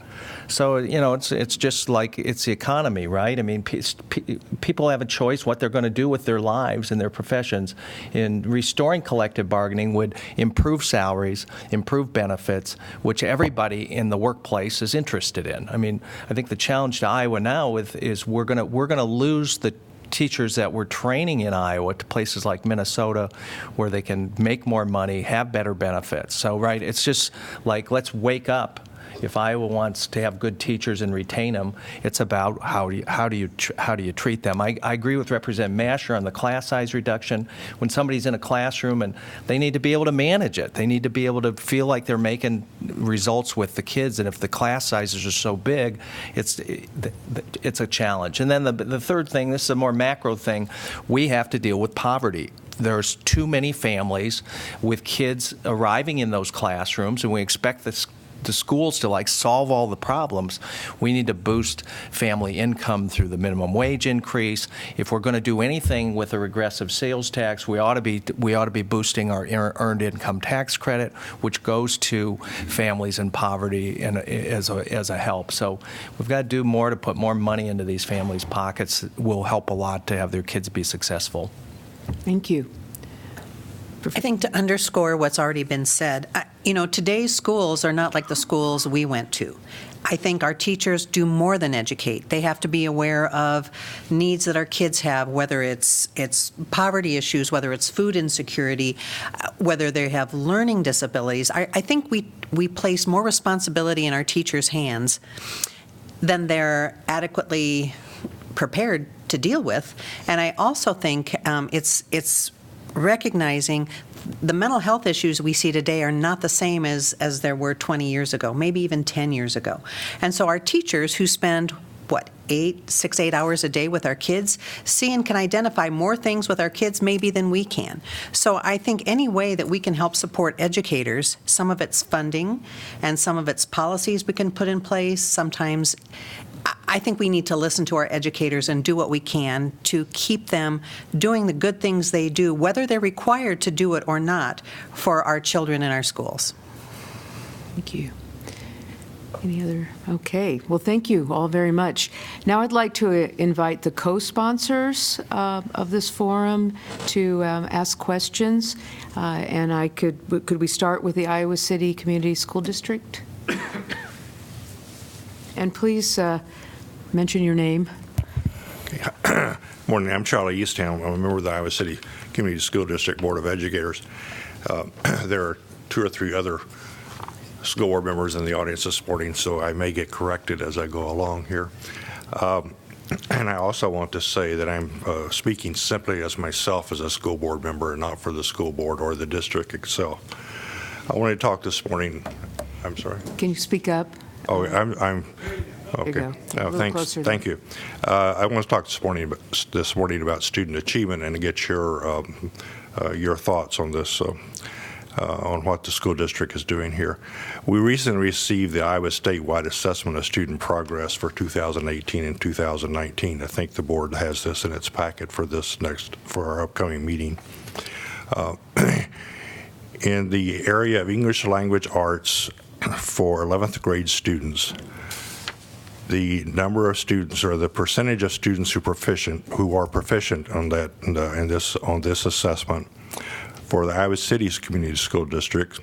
B: So, it's just like it's the economy, right? I mean, people have a choice what they're going to do with their lives and their professions. And restoring collective bargaining would improve salaries, improve benefits, which everybody in the workplace is interested in. I mean, I think the challenge to Iowa now is we're going to lose the teachers that we're training in Iowa to places like Minnesota where they can make more money, have better benefits. So, right, it's just like, let's wake up. If Iowa wants to have good teachers and retain them, it's about how do you treat them. I agree with Representative Masher on the class size reduction. When somebody's in a classroom, and they need to be able to manage it. They need to be able to feel like they're making results with the kids. And if the class sizes are so big, it's a challenge. And then the third thing, this is a more macro thing, we have to deal with poverty. There's too many families with kids arriving in those classrooms, and we expect the schools to solve all the problems. We need to boost family income through the minimum wage increase. If we're going to do anything with a regressive sales tax, we ought to be boosting our earned income tax credit, which goes to families in poverty and as a help. So we've got to do more to put more money into these families' pockets. It will help a lot to have their kids be successful.
A: Thank you.
H: I think to underscore what's already been said, today's schools are not like the schools we went to. I think our teachers do more than educate. They have to be aware of needs that our kids have, whether it's poverty issues, whether it's food insecurity, whether they have learning disabilities. I think we place more responsibility in our teachers' hands than they're adequately prepared to deal with. And I also think it's recognizing the mental health issues we see today are not the same as there were 20 years ago, maybe even 10 years ago. And so our teachers who spend, 6-8 hours a day with our kids, see and can identify more things with our kids maybe than we can. So I think any way that we can help support educators, some of it's funding and some of it's policies we can put in place, sometimes I think we need to listen to our educators and do what we can to keep them doing the good things they do, whether they're required to do it or not, for our children in our schools.
A: Thank you. Any other? Okay. Well, thank you all very much. Now I'd like to invite the co-sponsors of this forum to ask questions. And could we start with the Iowa City Community School District? And please mention your name.
J: Morning, I'm Charlie Eastham. I'm a member of the Iowa City Community School District Board of Educators. There are 2 or 3 other school board members in the audience this morning, so I may get corrected as I go along here. And I also want to say that I'm speaking simply as myself as a school board member and not for the school board or the district itself. I want to talk this morning. I'm sorry.
A: Can you speak up?
J: Oh, I'm okay.
A: There you go.
J: Thanks. Thank you. I want to talk this morning about student achievement and get your thoughts on this. On what the school district is doing here. We recently received the Iowa statewide assessment of student progress for 2018 and 2019. I think the board has this in its packet for our upcoming meeting. In the area of English language arts for 11th grade students, the number of students or the percentage of students who are proficient on that on this assessment for the Iowa City's Community School District.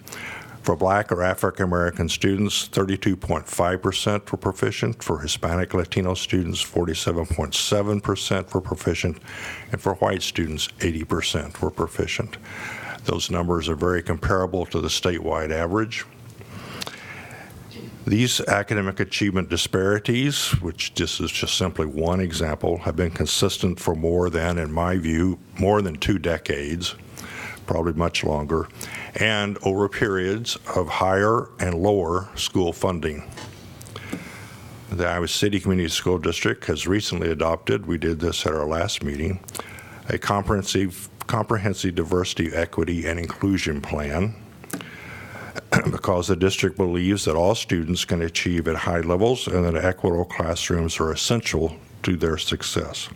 J: For Black or African American students, 32.5% were proficient. For Hispanic Latino students, 47.7% were proficient. And for white students, 80% were proficient. Those numbers are very comparable to the statewide average. These academic achievement disparities, which this is just simply one example, have been consistent for more than, in my view, more than 2 decades. Probably much longer, and over periods of higher and lower school funding. The Iowa City Community School District has recently adopted, we did this at our last meeting, a comprehensive diversity, equity, and inclusion plan because the district believes that all students can achieve at high levels and that equitable classrooms are essential to their success.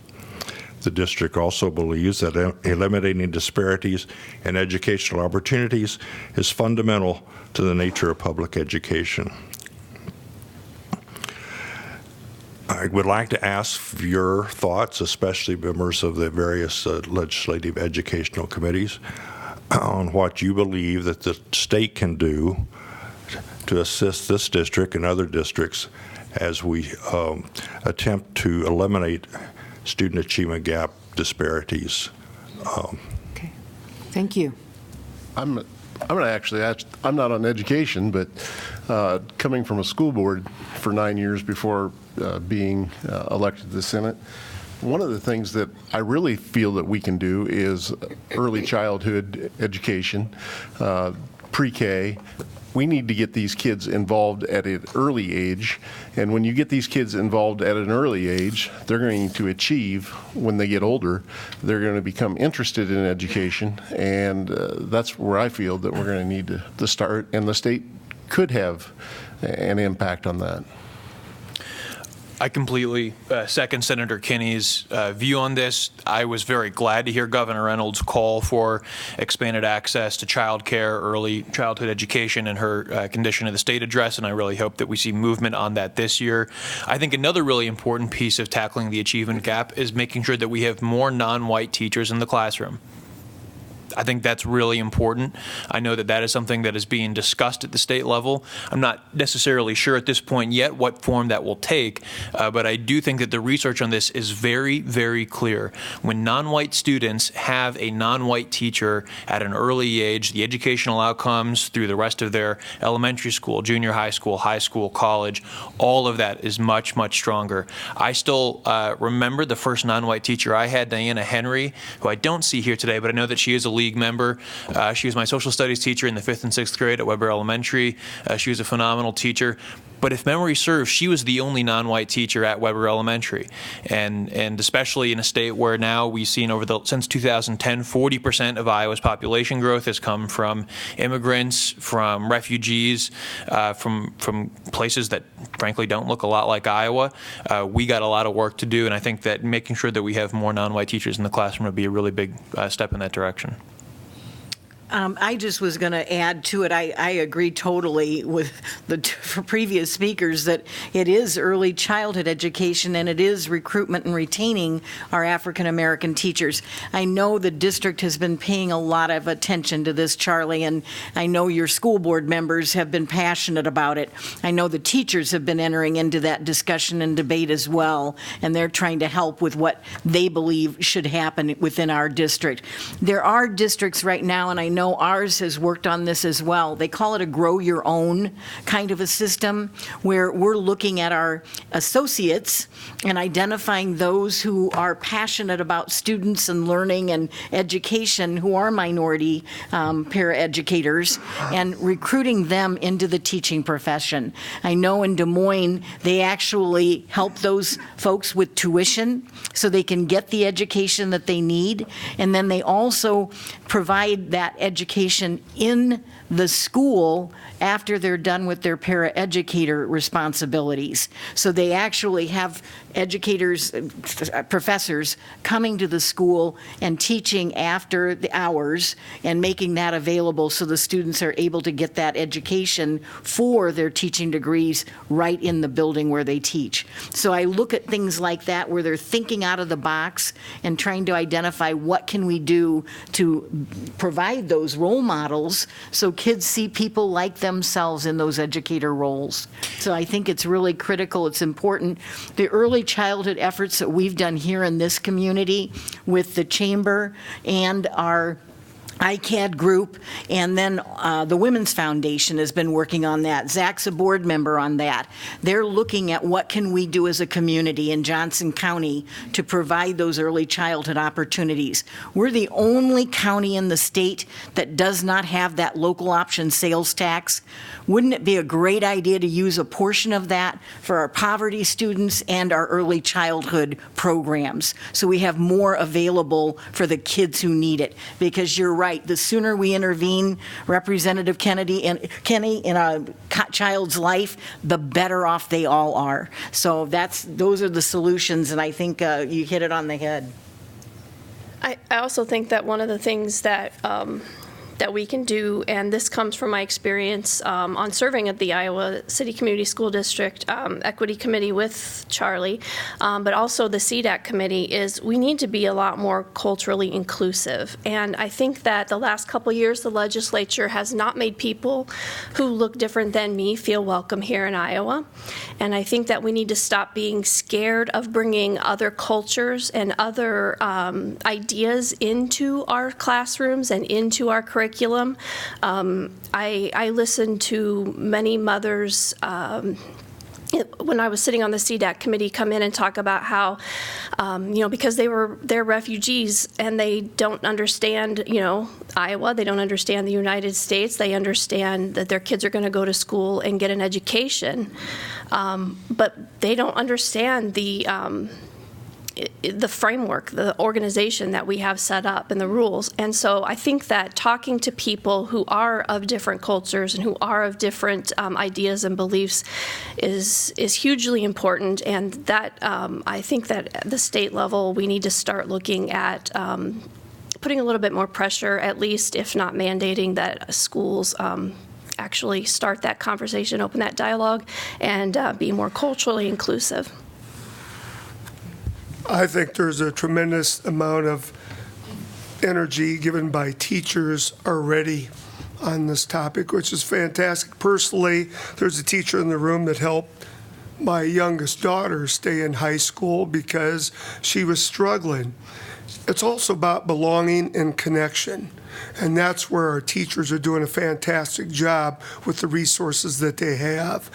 J: The district also believes that eliminating disparities in educational opportunities is fundamental to the nature of public education. I would like to ask your thoughts, especially members of the various legislative educational committees, on what you believe that the state can do to assist this district and other districts as we attempt to eliminate student achievement gap disparities.
A: Okay, thank you.
C: I'm going to actually ask, I'm not on education, but coming from a school board for 9 years before being elected to the Senate, one of the things that I really feel that we can do is early childhood education, pre-K. We need to get these kids involved at an early age, and when you get these kids involved at an early age, they're going to achieve when they get older. They're going to become interested in education, and that's where I feel that we're going to need to start, and the state could have an impact on that.
D: I completely second Senator Kinney's view on this. I was very glad to hear Governor Reynolds' call for expanded access to child care, early childhood education in her condition of the state address, and I really hope that we see movement on that this year. I think another really important piece of tackling the achievement gap is making sure that we have more non-white teachers in the classroom. I think that's really important. I know that that is something that is being discussed at the state level. I'm not necessarily sure at this point yet what form that will take, but I do think that the research on this is very, very clear. When non-white students have a non-white teacher at an early age, the educational outcomes through the rest of their elementary school, junior high school, college, all of that is much, much stronger. I still remember the first non-white teacher I had, Diana Henry, who I don't see here today, but I know that she is a legal League member. She was my social studies teacher in the 5th and 6th grade at Weber Elementary. She was a phenomenal teacher. But if memory serves, she was the only non-white teacher at Weber Elementary. And especially in a state where now we've seen since 2010, 40% of Iowa's population growth has come from immigrants, from refugees, from places that frankly don't look a lot like Iowa. We got a lot of work to do, and I think that making sure that we have more non-white teachers in the classroom would be a really big step in that direction.
G: I just was going to add to it, I agree totally with the previous speakers that it is early childhood education and it is recruitment and retaining our African American teachers. I know the district has been paying a lot of attention to this, Charlie, and I know your school board members have been passionate about it. I know the teachers have been entering into that discussion and debate as well, and they're trying to help with what they believe should happen within our district. There are districts right now, and I know ours has worked on this as well. They call it a grow your own kind of a system where we're looking at our associates and identifying those who are passionate about students and learning and education who are minority paraeducators and recruiting them into the teaching profession. I know in Des Moines, they actually help those folks with tuition so they can get the education that they need. And then they also provide that education in the school after they're done with their paraeducator responsibilities. So they actually have educators, professors coming to the school and teaching after the hours and making that available so the students are able to get that education for their teaching degrees right in the building where they teach. So I look at things like that where they're thinking out of the box and trying to identify what can we do to provide those role models so kids see people like themselves in those educator roles. So I think it's really critical. It's important. The early childhood efforts that we've done here in this community with the chamber and our ICAD group, and then the Women's Foundation has been working on that. Zach's a board member on that. They're looking at what can we do as a community in Johnson County to provide those early childhood opportunities. We're the only county in the state that does not have that local option sales tax. Wouldn't it be a great idea to use a portion of that for our poverty students and our early childhood programs so we have more available for the kids who need it? Because you're right, the sooner we intervene, Representative Kenny, in a child's life, the better off they all are. So those are the solutions, and I think you hit it on the head.
I: I also think that one of the things that that we can do, and this comes from my experience on serving at the Iowa City Community School District Equity Committee with Charlie, but also the CDAC committee, is we need to be a lot more culturally inclusive. And I think that the last couple years, the legislature has not made people who look different than me feel welcome here in Iowa. And I think that we need to stop being scared of bringing other cultures and other ideas into our classrooms and into our curriculum. I listened to many mothers when I was sitting on the CDAC committee come in and talk about how, because they're refugees and they don't understand, Iowa, they don't understand the United States, they understand that their kids are going to go to school and get an education, but they don't understand the framework, the organization that we have set up and the rules. And so I think that talking to people who are of different cultures and who are of different ideas and beliefs is hugely important. And that I think that at the state level, we need to start looking at putting a little bit more pressure, at least, if not mandating, that schools actually start that conversation, open that dialogue, and be more culturally inclusive.
F: I think there's a tremendous amount of energy given by teachers already on this topic, which is fantastic. Personally, there's a teacher in the room that helped my youngest daughter stay in high school because she was struggling. It's also about belonging and connection. And that's where our teachers are doing a fantastic job with the resources that they have.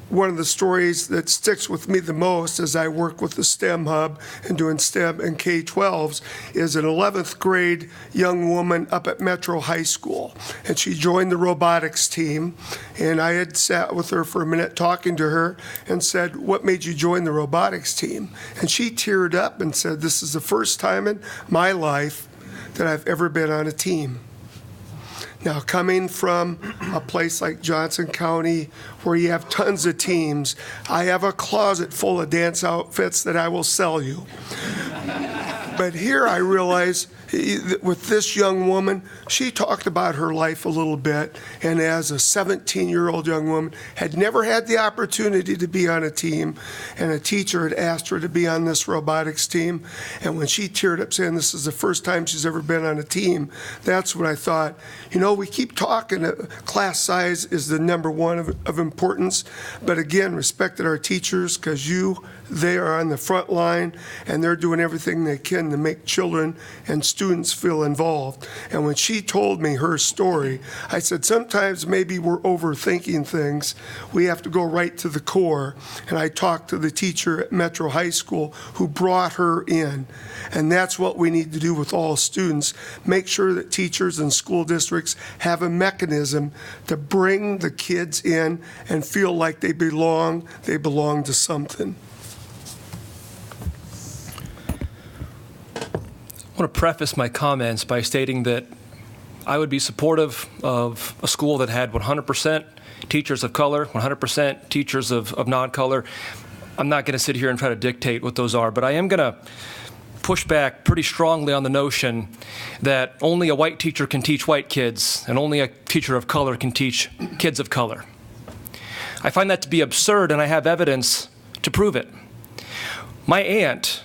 F: one of the stories that sticks with me the most as I work with the STEM Hub and doing STEM and K-12s is an 11th grade young woman up at Metro High School. And she joined the robotics team. And I had sat with her for a minute talking to her and said, "What made you join the robotics team?" And she teared up and said, "This is the first time in my life that I've ever been on a team." Now, coming from a place like Johnson County where you have tons of teams, I have a closet full of dance outfits that I will sell you. But here I realize with this young woman, she talked about her life a little bit, and as a 17-year-old young woman, had never had the opportunity to be on a team, and a teacher had asked her to be on this robotics team, and when she teared up saying this is the first time she's ever been on a team, that's when I thought, we keep talking, class size is the number one of importance, but again, respected our teachers, because they are on the front line, and they're doing everything they can to make children and students feel involved. And when she told me her story, I said, sometimes maybe we're overthinking things. We have to go right to the core. And I talked to the teacher at Metro High School who brought her in. And that's what we need to do with all students. Make sure that teachers and school districts have a mechanism to bring the kids in and feel like they belong to something.
E: I want to preface my comments by stating that I would be supportive of a school that had 100% teachers of color, 100% teachers of non-color. I'm not going to sit here and try to dictate what those are, but I am going to push back pretty strongly on the notion that only a white teacher can teach white kids and only a teacher of color can teach kids of color. I find that to be absurd, and I have evidence to prove it. My aunt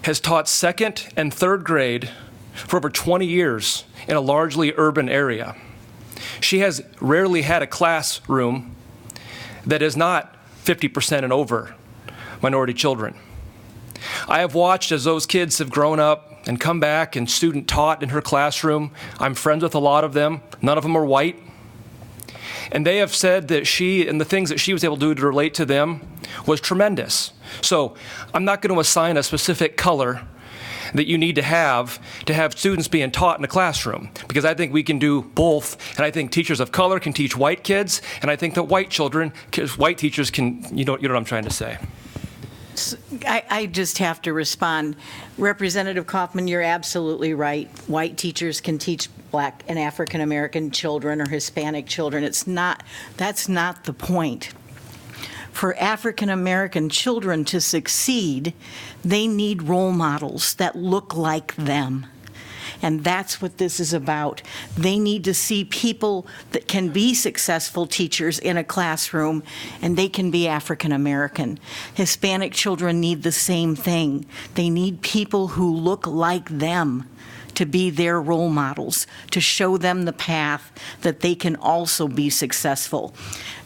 E: has taught second and third grade for over 20 years in a largely urban area. She has rarely had a classroom that is not 50% and over minority children. I have watched as those kids have grown up and come back and student taught in her classroom. I'm friends with a lot of them. None of them are white. And they have said that she and the things that she was able to do to relate to them was tremendous. So I'm not going to assign a specific color that you need to have students being taught in a classroom, because I think we can do both, and I think teachers of color can teach white kids, and I think that white teachers can, you know what I'm trying to say.
G: I just have to respond. Representative Kaufman, you're absolutely right. White teachers can teach Black and African American children or Hispanic children. That's not the point. For African American children to succeed, they need role models that look like them. And that's what this is about. They need to see people that can be successful teachers in a classroom, and they can be African American. Hispanic children need the same thing. They need people who look like them to be their role models, to show them the path that they can also be successful.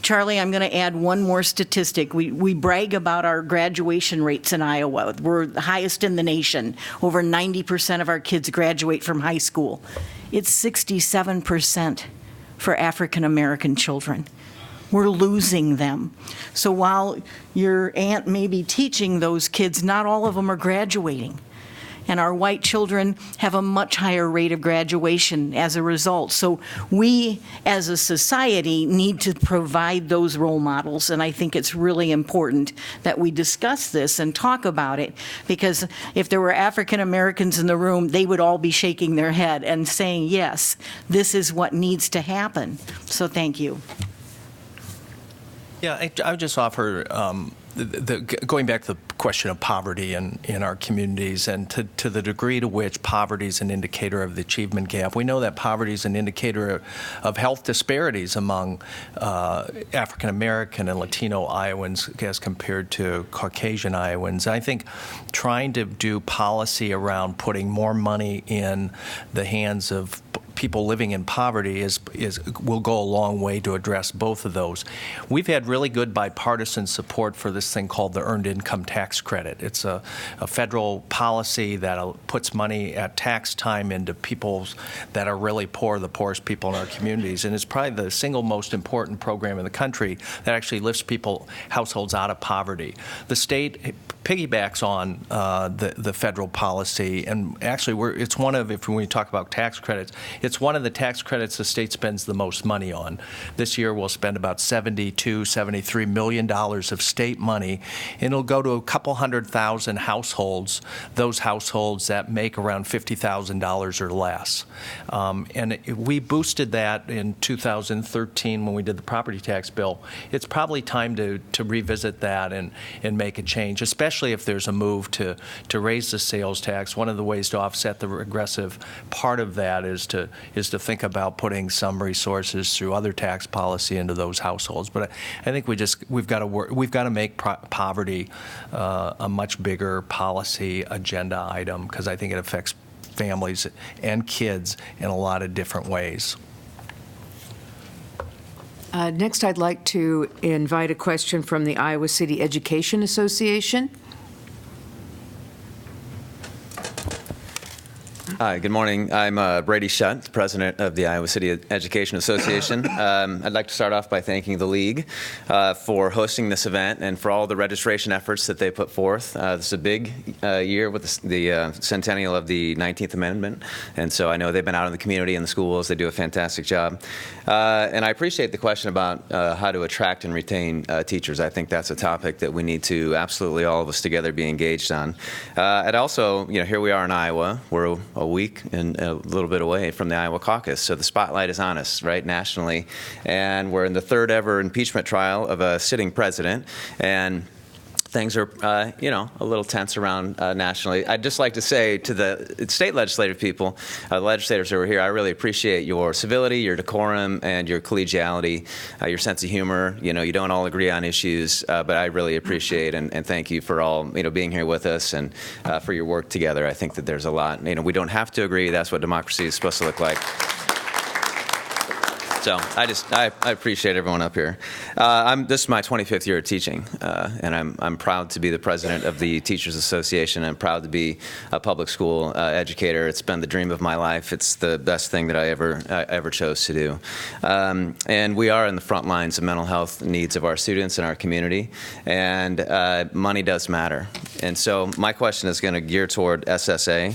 G: Charlie, I'm going to add one more statistic. We brag about our graduation rates in Iowa. We're the highest in the nation. Over 90% of our kids graduate from high school. It's 67% for African American children. We're losing them. So while your aunt may be teaching those kids, not all of them are graduating. And our white children have a much higher rate of graduation as a result. So we, as a society, need to provide those role models, and I think it's really important that we discuss this and talk about it, because if there were African Americans in the room, they would all be shaking their head and saying, yes, this is what needs to happen. So thank you.
B: Yeah, I would just offer, going back to the question of poverty in our communities, and to the degree to which poverty is an indicator of the achievement gap. We know that poverty is an indicator of health disparities among African American and Latino Iowans as compared to Caucasian Iowans. I think trying to do policy around putting more money in the hands of people living in poverty will go a long way to address both of those. We've had really good bipartisan support for this thing called the Earned Income Tax Credit. It's a federal policy that puts money at tax time into people that are really poor, the poorest people in our communities, and it's probably the single most important program in the country that actually lifts households out of poverty. The state piggybacks on the federal policy, and actually it's one of, when we talk about tax credits, it's one of the tax credits the state spends the most money on. This year we'll spend about $73 million of state money, and it'll go to a couple 100,000 households, those households that make around $50,000 or less. And we boosted that in 2013 when we did the property tax bill. It's probably time to revisit that and make a change, especially if there's a move to raise the sales tax. One of the ways to offset the regressive part of that is to think about putting some resources through other tax policy into those households. But I think we've got to make poverty a much bigger policy agenda item, because I think it affects families and kids in a lot of different ways.
A: Next, I'd like to invite a question from the Iowa City Education Association.
K: Hi, good morning. I'm Brady Shutt, president of the Iowa City Education Association. I'd like to start off by thanking the League for hosting this event and for all the registration efforts that they put forth. This is a big year with the centennial of the 19th Amendment, and so I know they've been out in the community and the schools. They do a fantastic job. And I appreciate the question about how to attract and retain teachers. I think that's a topic that we need to absolutely all of us together be engaged on. And also, here we are in Iowa. We're a week and a little bit away from the Iowa caucus. So the spotlight is on us, right, nationally. And we're in the third ever impeachment trial of a sitting president. And things are, a little tense around nationally. I'd just like to say to the state legislative people, legislators who are here, I really appreciate your civility, your decorum, and your collegiality, your sense of humor. You don't all agree on issues, but I really appreciate and thank you for all, being here with us and for your work together. I think that there's a lot. We don't have to agree. That's what democracy is supposed to look like. So I appreciate everyone up here. This is my 25th year of teaching, and I'm proud to be the president of the Teachers Association. I'm proud to be a public school educator. It's been the dream of my life. It's the best thing that I ever chose to do. And we are in the front lines of mental health needs of our students and our community, and money does matter. And so my question is going to gear toward SSA.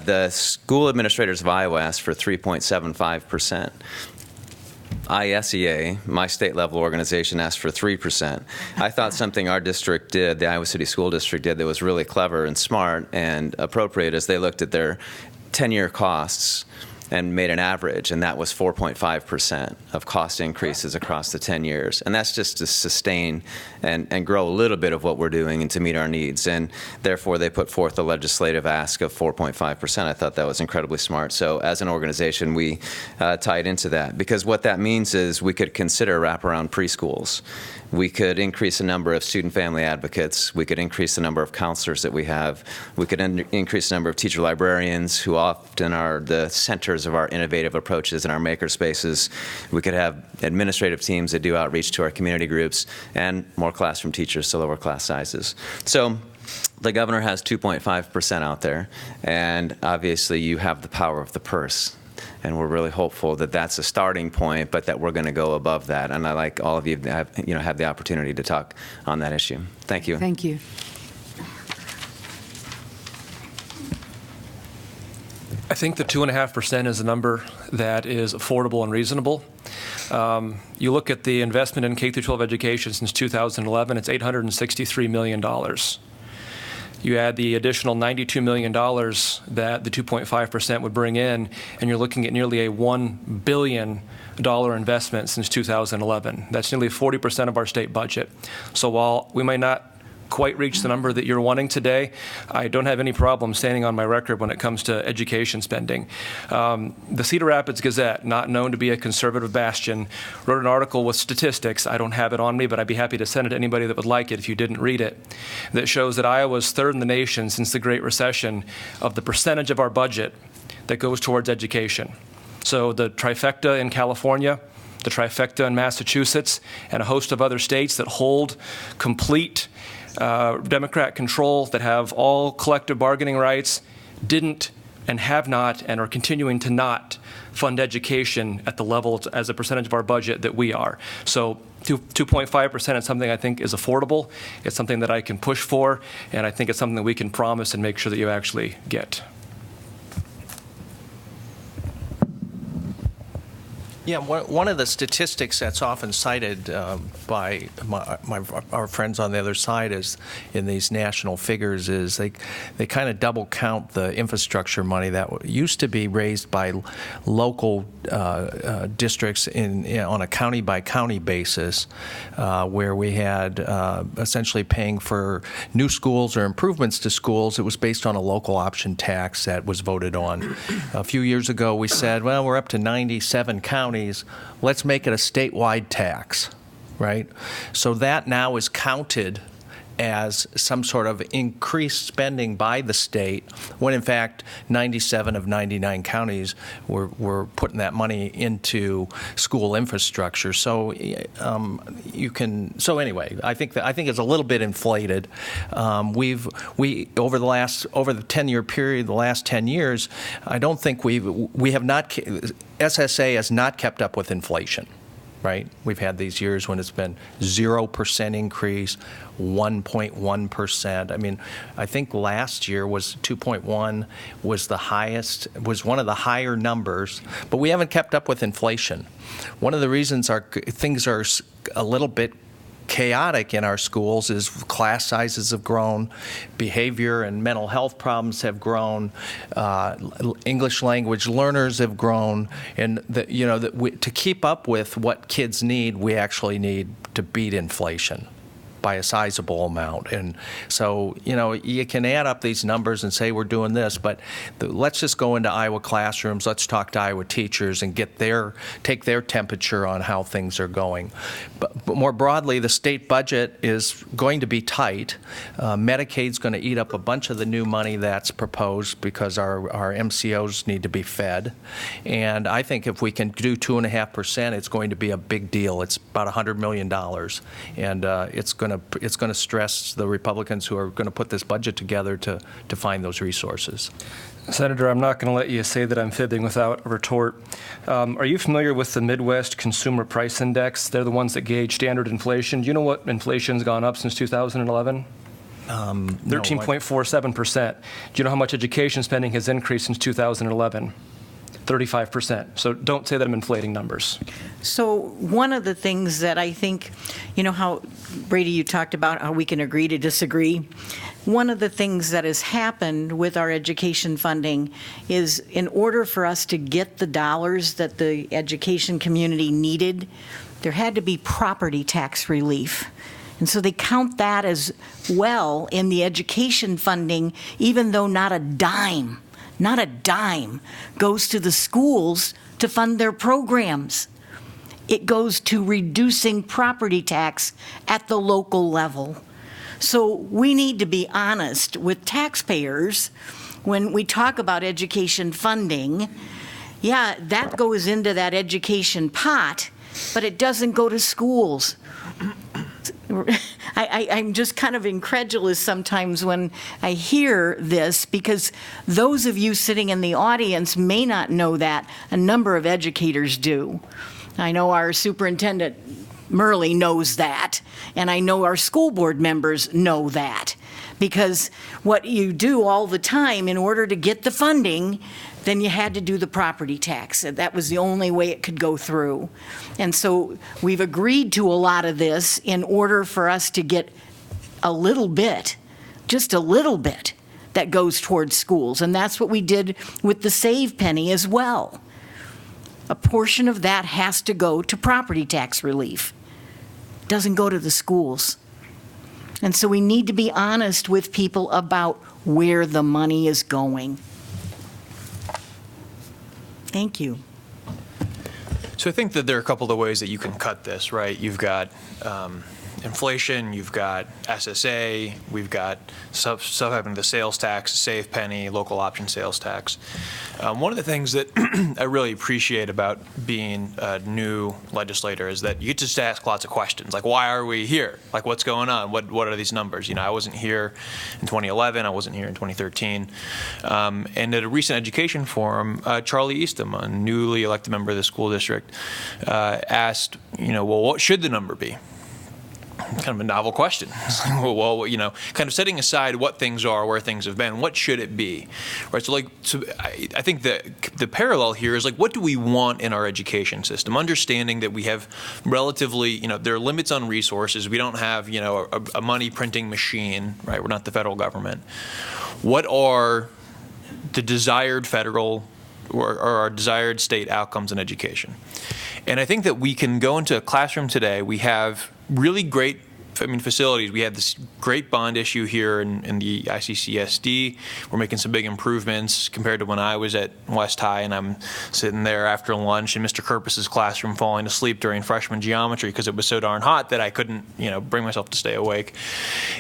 K: The School Administrators of Iowa asked for 3.75%. ISEA, my state-level organization, asked for 3%. I thought something our district did, the Iowa City School District did, that was really clever and smart and appropriate, as they looked at their 10-year costs and made an average, and that was 4.5% of cost increases across the 10 years. And that's just to sustain and grow a little bit of what we're doing and to meet our needs. And therefore, they put forth a legislative ask of 4.5%. I thought that was incredibly smart. So as an organization, we tied into that, because what that means is we could consider wraparound preschools. We could increase the number of student family advocates. We could increase the number of counselors that we have. We could increase the number of teacher librarians, who often are the centers of our innovative approaches and our maker spaces. We could have administrative teams that do outreach to our community groups, and more classroom teachers to lower class sizes. So the governor has 2.5% out there, and obviously you have the power of the purse. And we're really hopeful that that's a starting point, but that we're going to go above that. And I'd like all of you to have the opportunity to talk on that issue. Thank you.
A: Thank you.
E: I think the 2.5% is a number that is affordable and reasonable. You look at the investment in K-12 education since 2011, it's $863 million. You add the additional $92 million that the 2.5% would bring in, and you're looking at nearly a $1 billion investment since 2011. That's nearly 40% of our state budget. So while we may not quite reach the number that you're wanting today, I don't have any problem standing on my record when it comes to education spending. The Cedar Rapids Gazette, not known to be a conservative bastion, wrote an article with statistics. I don't have it on me, but I'd be happy to send it to anybody that would like it if you didn't read it, that shows that Iowa's third in the nation since the Great Recession of the percentage of our budget that goes towards education. So the trifecta in California, the trifecta in Massachusetts, and a host of other states that hold complete Democrat control, that have all collective bargaining rights, didn't and have not and are continuing to not fund education at the level as a percentage of our budget that we are. So 2.5% is something I think is affordable. It's something that I can push for, and I think it's something that we can promise and make sure that you actually get.
B: Yeah, one of the statistics that's often cited by our friends on the other side is in these national figures is they kind of double count the infrastructure money that used to be raised by local districts on a county by county basis, where we had essentially paying for new schools or improvements to schools. It was based on a local option tax that was voted on. A few years ago, we said, well, we're up to 97 counties. Let's make it a statewide tax, right? So that now is counted as some sort of increased spending by the state, when in fact 97 of 99 counties were putting that money into school infrastructure. So you can. So anyway, I think it's a little bit inflated. We over the 10-year period, the last 10 years, I don't think we have not. SSA has not kept up with inflation. Right? We've had these years when it's been 0% increase, 1.1%. I mean, I think last year was 2.1 was the highest, was one of the higher numbers, but we haven't kept up with inflation. One of the reasons things are a little bit chaotic in our schools is class sizes have grown, behavior and mental health problems have grown, English language learners have grown, and to keep up with what kids need, we actually need to beat inflation by a sizable amount. And so, you can add up these numbers and say we're doing this, but let's just go into Iowa classrooms, let's talk to Iowa teachers and take their temperature on how things are going. But more broadly, the state budget is going to be tight. Medicaid's going to eat up a bunch of the new money that's proposed because our MCOs need to be fed. And I think if we can do 2.5%, it's going to be a big deal. It's about $100 million. And it's going to stress the Republicans who are going to put this budget together to find those resources.
E: Senator, I'm not going to let you say that I'm fibbing without a retort. Are you familiar with the Midwest Consumer Price Index? They're the ones that gauge standard inflation. Do you know what inflation's gone up since 2011? 13.47%. Do you know how much education spending has increased since 2011? 35%. So don't say that I'm inflating numbers.
G: So one of the things that I think, how, Brady, you talked about how we can agree to disagree. One of the things that has happened with our education funding is in order for us to get the dollars that the education community needed, there had to be property tax relief. And so they count that as well in the education funding, even though not a dime goes to the schools to fund their programs. It goes to reducing property tax at the local level. So we need to be honest with taxpayers when we talk about education funding. Yeah, that goes into that education pot, but it doesn't go to schools. I'm just kind of incredulous sometimes when I hear this, because those of you sitting in the audience may not know that. A number of educators do. I know our superintendent, Murley, knows that, and I know our school board members know that, because what you do all the time in order to get the funding, then you had to do the property tax. That was the only way it could go through. And so we've agreed to a lot of this in order for us to get a little bit, just a little bit, that goes towards schools. And that's what we did with the Save Penny as well. A portion of that has to go to property tax relief. It doesn't go to the schools. And so we need to be honest with people about where the money is going. Thank you.
D: So I think that there are a couple of ways that you can cut this, right? You've got inflation, you've got SSA, we've got stuff happening to the sales tax, save penny, local option sales tax. One of the things that I really appreciate about being a new legislator is that you get to just ask lots of questions, like why are we here? Like what's going on? What are these numbers? You know, I wasn't here in 2011, I wasn't here in 2013. And at a recent education forum, Charlie Eastham, a newly elected member of the school district, asked, you know, well, what should the number be? Kind of a novel question. Well, you know, kind of setting aside what things are, where things have been, what should it be, right? So, I think the parallel here is like, what do we want in our education system? Understanding that we have relatively, you know, there are limits on resources. We don't have, you know, a money printing machine, right? We're not the federal government. What are the desired federal or our desired state outcomes in education? And I think that we can go into a classroom today. We have really great, facilities. We had this great bond issue here in the ICCSD. We're making some big improvements compared to when I was at West High, and I'm sitting there after lunch in Mr. Kerpus's classroom falling asleep during freshman geometry because it was so darn hot that I couldn't, you know, bring myself to stay awake.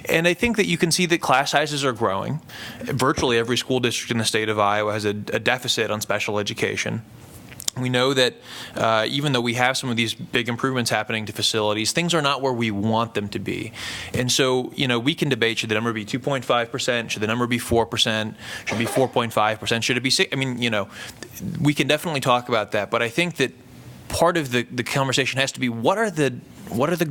D: And I think that you can see that class sizes are growing. Virtually every school district in the state of Iowa has a deficit on special education. We know that even though we have some of these big improvements happening to facilities, things are not where we want them to be. And so, you know, we can debate, should the number be 2.5%? Should the number be 4%? Should it be 4.5%? Should it be 6? I mean, you know, we can definitely talk about that. But I think that part of the conversation has to be, what are the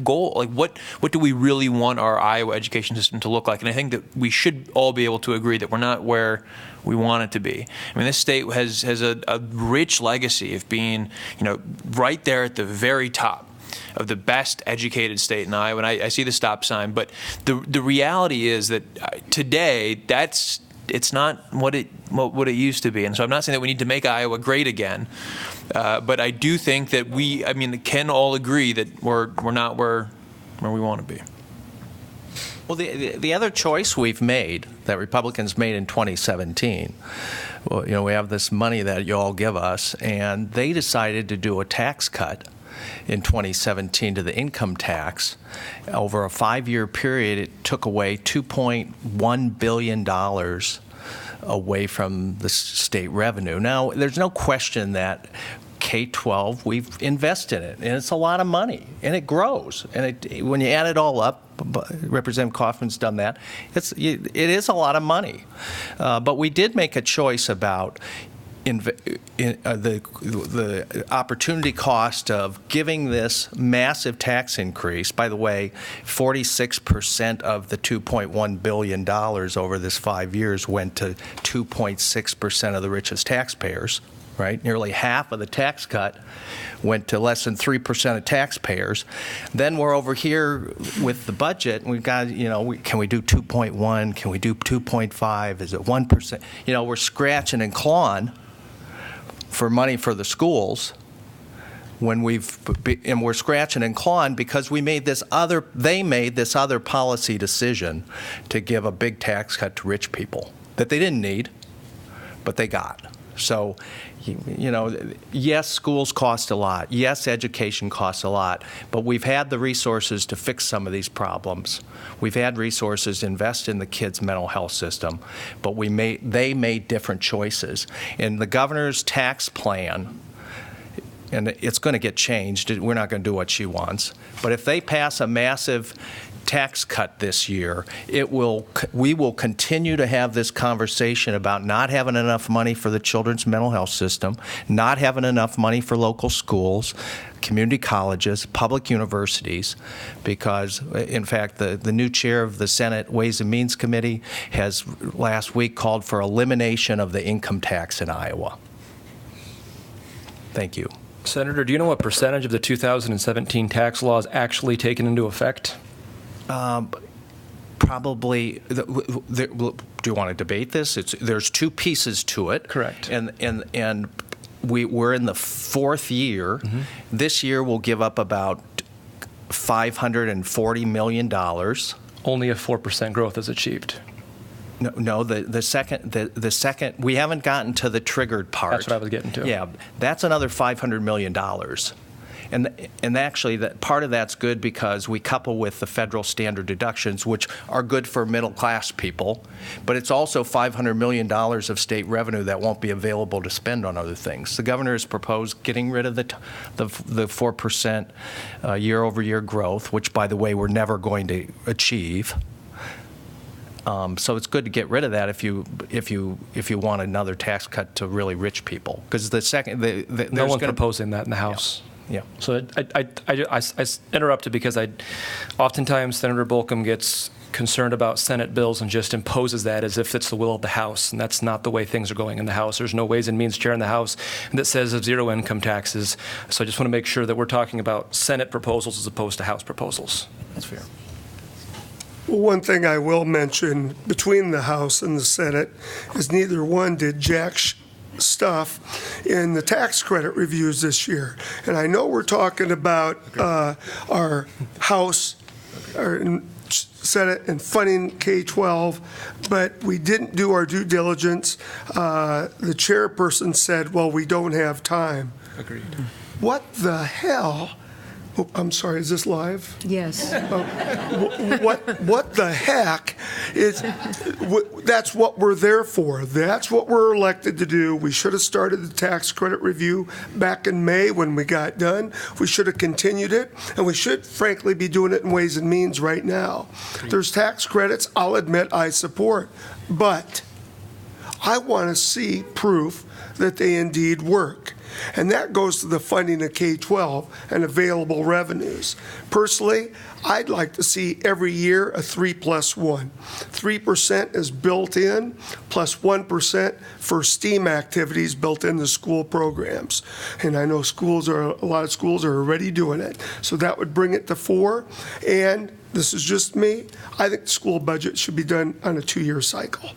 D: goals? Like, what do we really want our Iowa education system to look like? And I think that we should all be able to agree that we're not where we want it to be. I mean, this state has a rich legacy of being, you know, right there at the very top of the best educated state in Iowa. And I see the stop sign, but the reality is that today it's not what it used to be. And so I'm not saying that we need to make Iowa great again, but I do think that we can all agree that we're not where we want to be.
B: Well, the other choice we've made, that Republicans made in 2017, well, you know, we have this money that you all give us, and they decided to do a tax cut in 2017 to the income tax. Over a 5-year period, it took away $2.1 billion away from the state revenue. Now, there's no question that K-12, we've invested in it, and it's a lot of money, and it grows. And when you add it all up, Representative Kaufman's done that, it is a lot of money. But we did make a choice about the opportunity cost of giving this massive tax increase. By the way, 46% of the $2.1 billion over this 5 years went to 2.6% of the richest taxpayers. Right? Nearly half of the tax cut went to less than 3% of taxpayers. Then we're over here with the budget, and we've got, you know, can we do 2.1? Can we do 2.5? Is it 1%? You know, we're scratching and clawing for money for the schools when and we're scratching and clawing because they made this other policy decision to give a big tax cut to rich people that they didn't need, but they got. So, you know, yes, schools cost a lot. Yes, education costs a lot. But we've had the resources to fix some of these problems. We've had resources to invest in the kids' mental health system. But they made different choices. And the governor's tax plan, and it's going to get changed. We're not going to do what she wants. But if they pass a massive tax cut this year, we will continue to have this conversation about not having enough money for the children's mental health system, not having enough money for local schools, community colleges, public universities, because, in fact, the new chair of the Senate Ways and Means Committee has last week called for elimination of the income tax in Iowa. Thank you.
E: Senator, do you know what percentage of the 2017 tax law is actually taken into effect?
B: Probably. Do you want to debate this? There's two pieces to it.
E: Correct.
B: And we're in the fourth year. Mm-hmm. This year we'll give up about $540 million.
E: Only a 4% growth is achieved.
B: No. The second we haven't gotten to the triggered part.
E: That's what I was getting to.
B: Yeah, that's another $500 million. And actually, that part of that's good because we couple with the federal standard deductions, which are good for middle-class people, but it's also $500 million of state revenue that won't be available to spend on other things. The governor has proposed getting rid of the 4% year-over-year growth, which, by the way, we're never going to achieve. So it's good to get rid of that if you want another tax cut to really rich people, because
E: No one's proposing that in the House.
B: Yeah.
E: So I interrupted because oftentimes Senator Bolcom gets concerned about Senate bills and just imposes that as if it's the will of the House, and that's not the way things are going in the House. There's no Ways and Means chair in the House that says of zero income taxes. So I just want to make sure that we're talking about Senate proposals as opposed to House proposals.
B: That's fair.
F: Well, one thing I will mention between the House and the Senate is neither one did stuff in the tax credit reviews this year. And I know we're talking about our House, our Senate, and funding K-12, but we didn't do our due diligence. The chairperson said, well, we don't have time.
E: Agreed.
F: What the hell? Oh, I'm sorry, is this live?
A: Yes.
F: What the heck is, that's what we're there for. That's what we're elected to do. We should have started the tax credit review back in May when we got done. We should have continued it, and we should frankly be doing it in Ways and Means right now. There's tax credits I'll admit I support, but I want to see proof that they indeed work. And that goes to the funding of K-12 and available revenues. Personally, I'd like to see every year a 3+1. 3% is built in, plus 1% for STEAM activities built into school programs. And I know a lot of schools are already doing it. So that would bring it to 4. And this is just me, I think the school budget should be done on a 2-year cycle.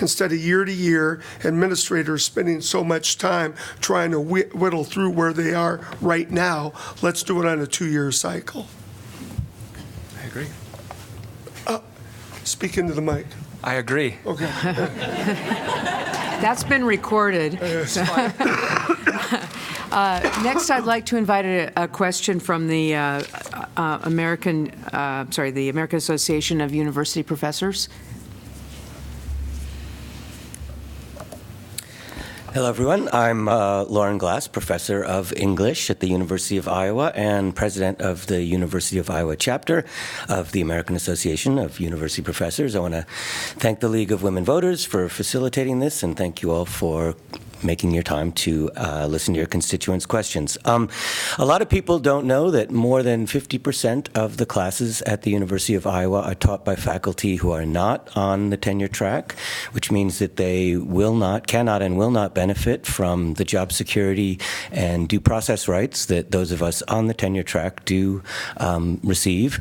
F: Instead of year to year, administrators spending so much time trying to whittle through where they are right now, let's do it on a 2-year cycle.
E: I agree.
F: Speak into the mic.
E: I agree.
F: Okay.
A: That's been recorded. Next, I'd like to invite a question from the American Association of University Professors.
L: Hello, everyone. I'm Lauren Glass, professor of English at the University of Iowa and president of the University of Iowa chapter of the American Association of University Professors. I want to thank the League of Women Voters for facilitating this, and thank you all for making your time to listen to your constituents' questions. A lot of people don't know that more than 50% of the classes at the University of Iowa are taught by faculty who are not on the tenure track, which means that they cannot and will not benefit from the job security and due process rights that those of us on the tenure track do receive.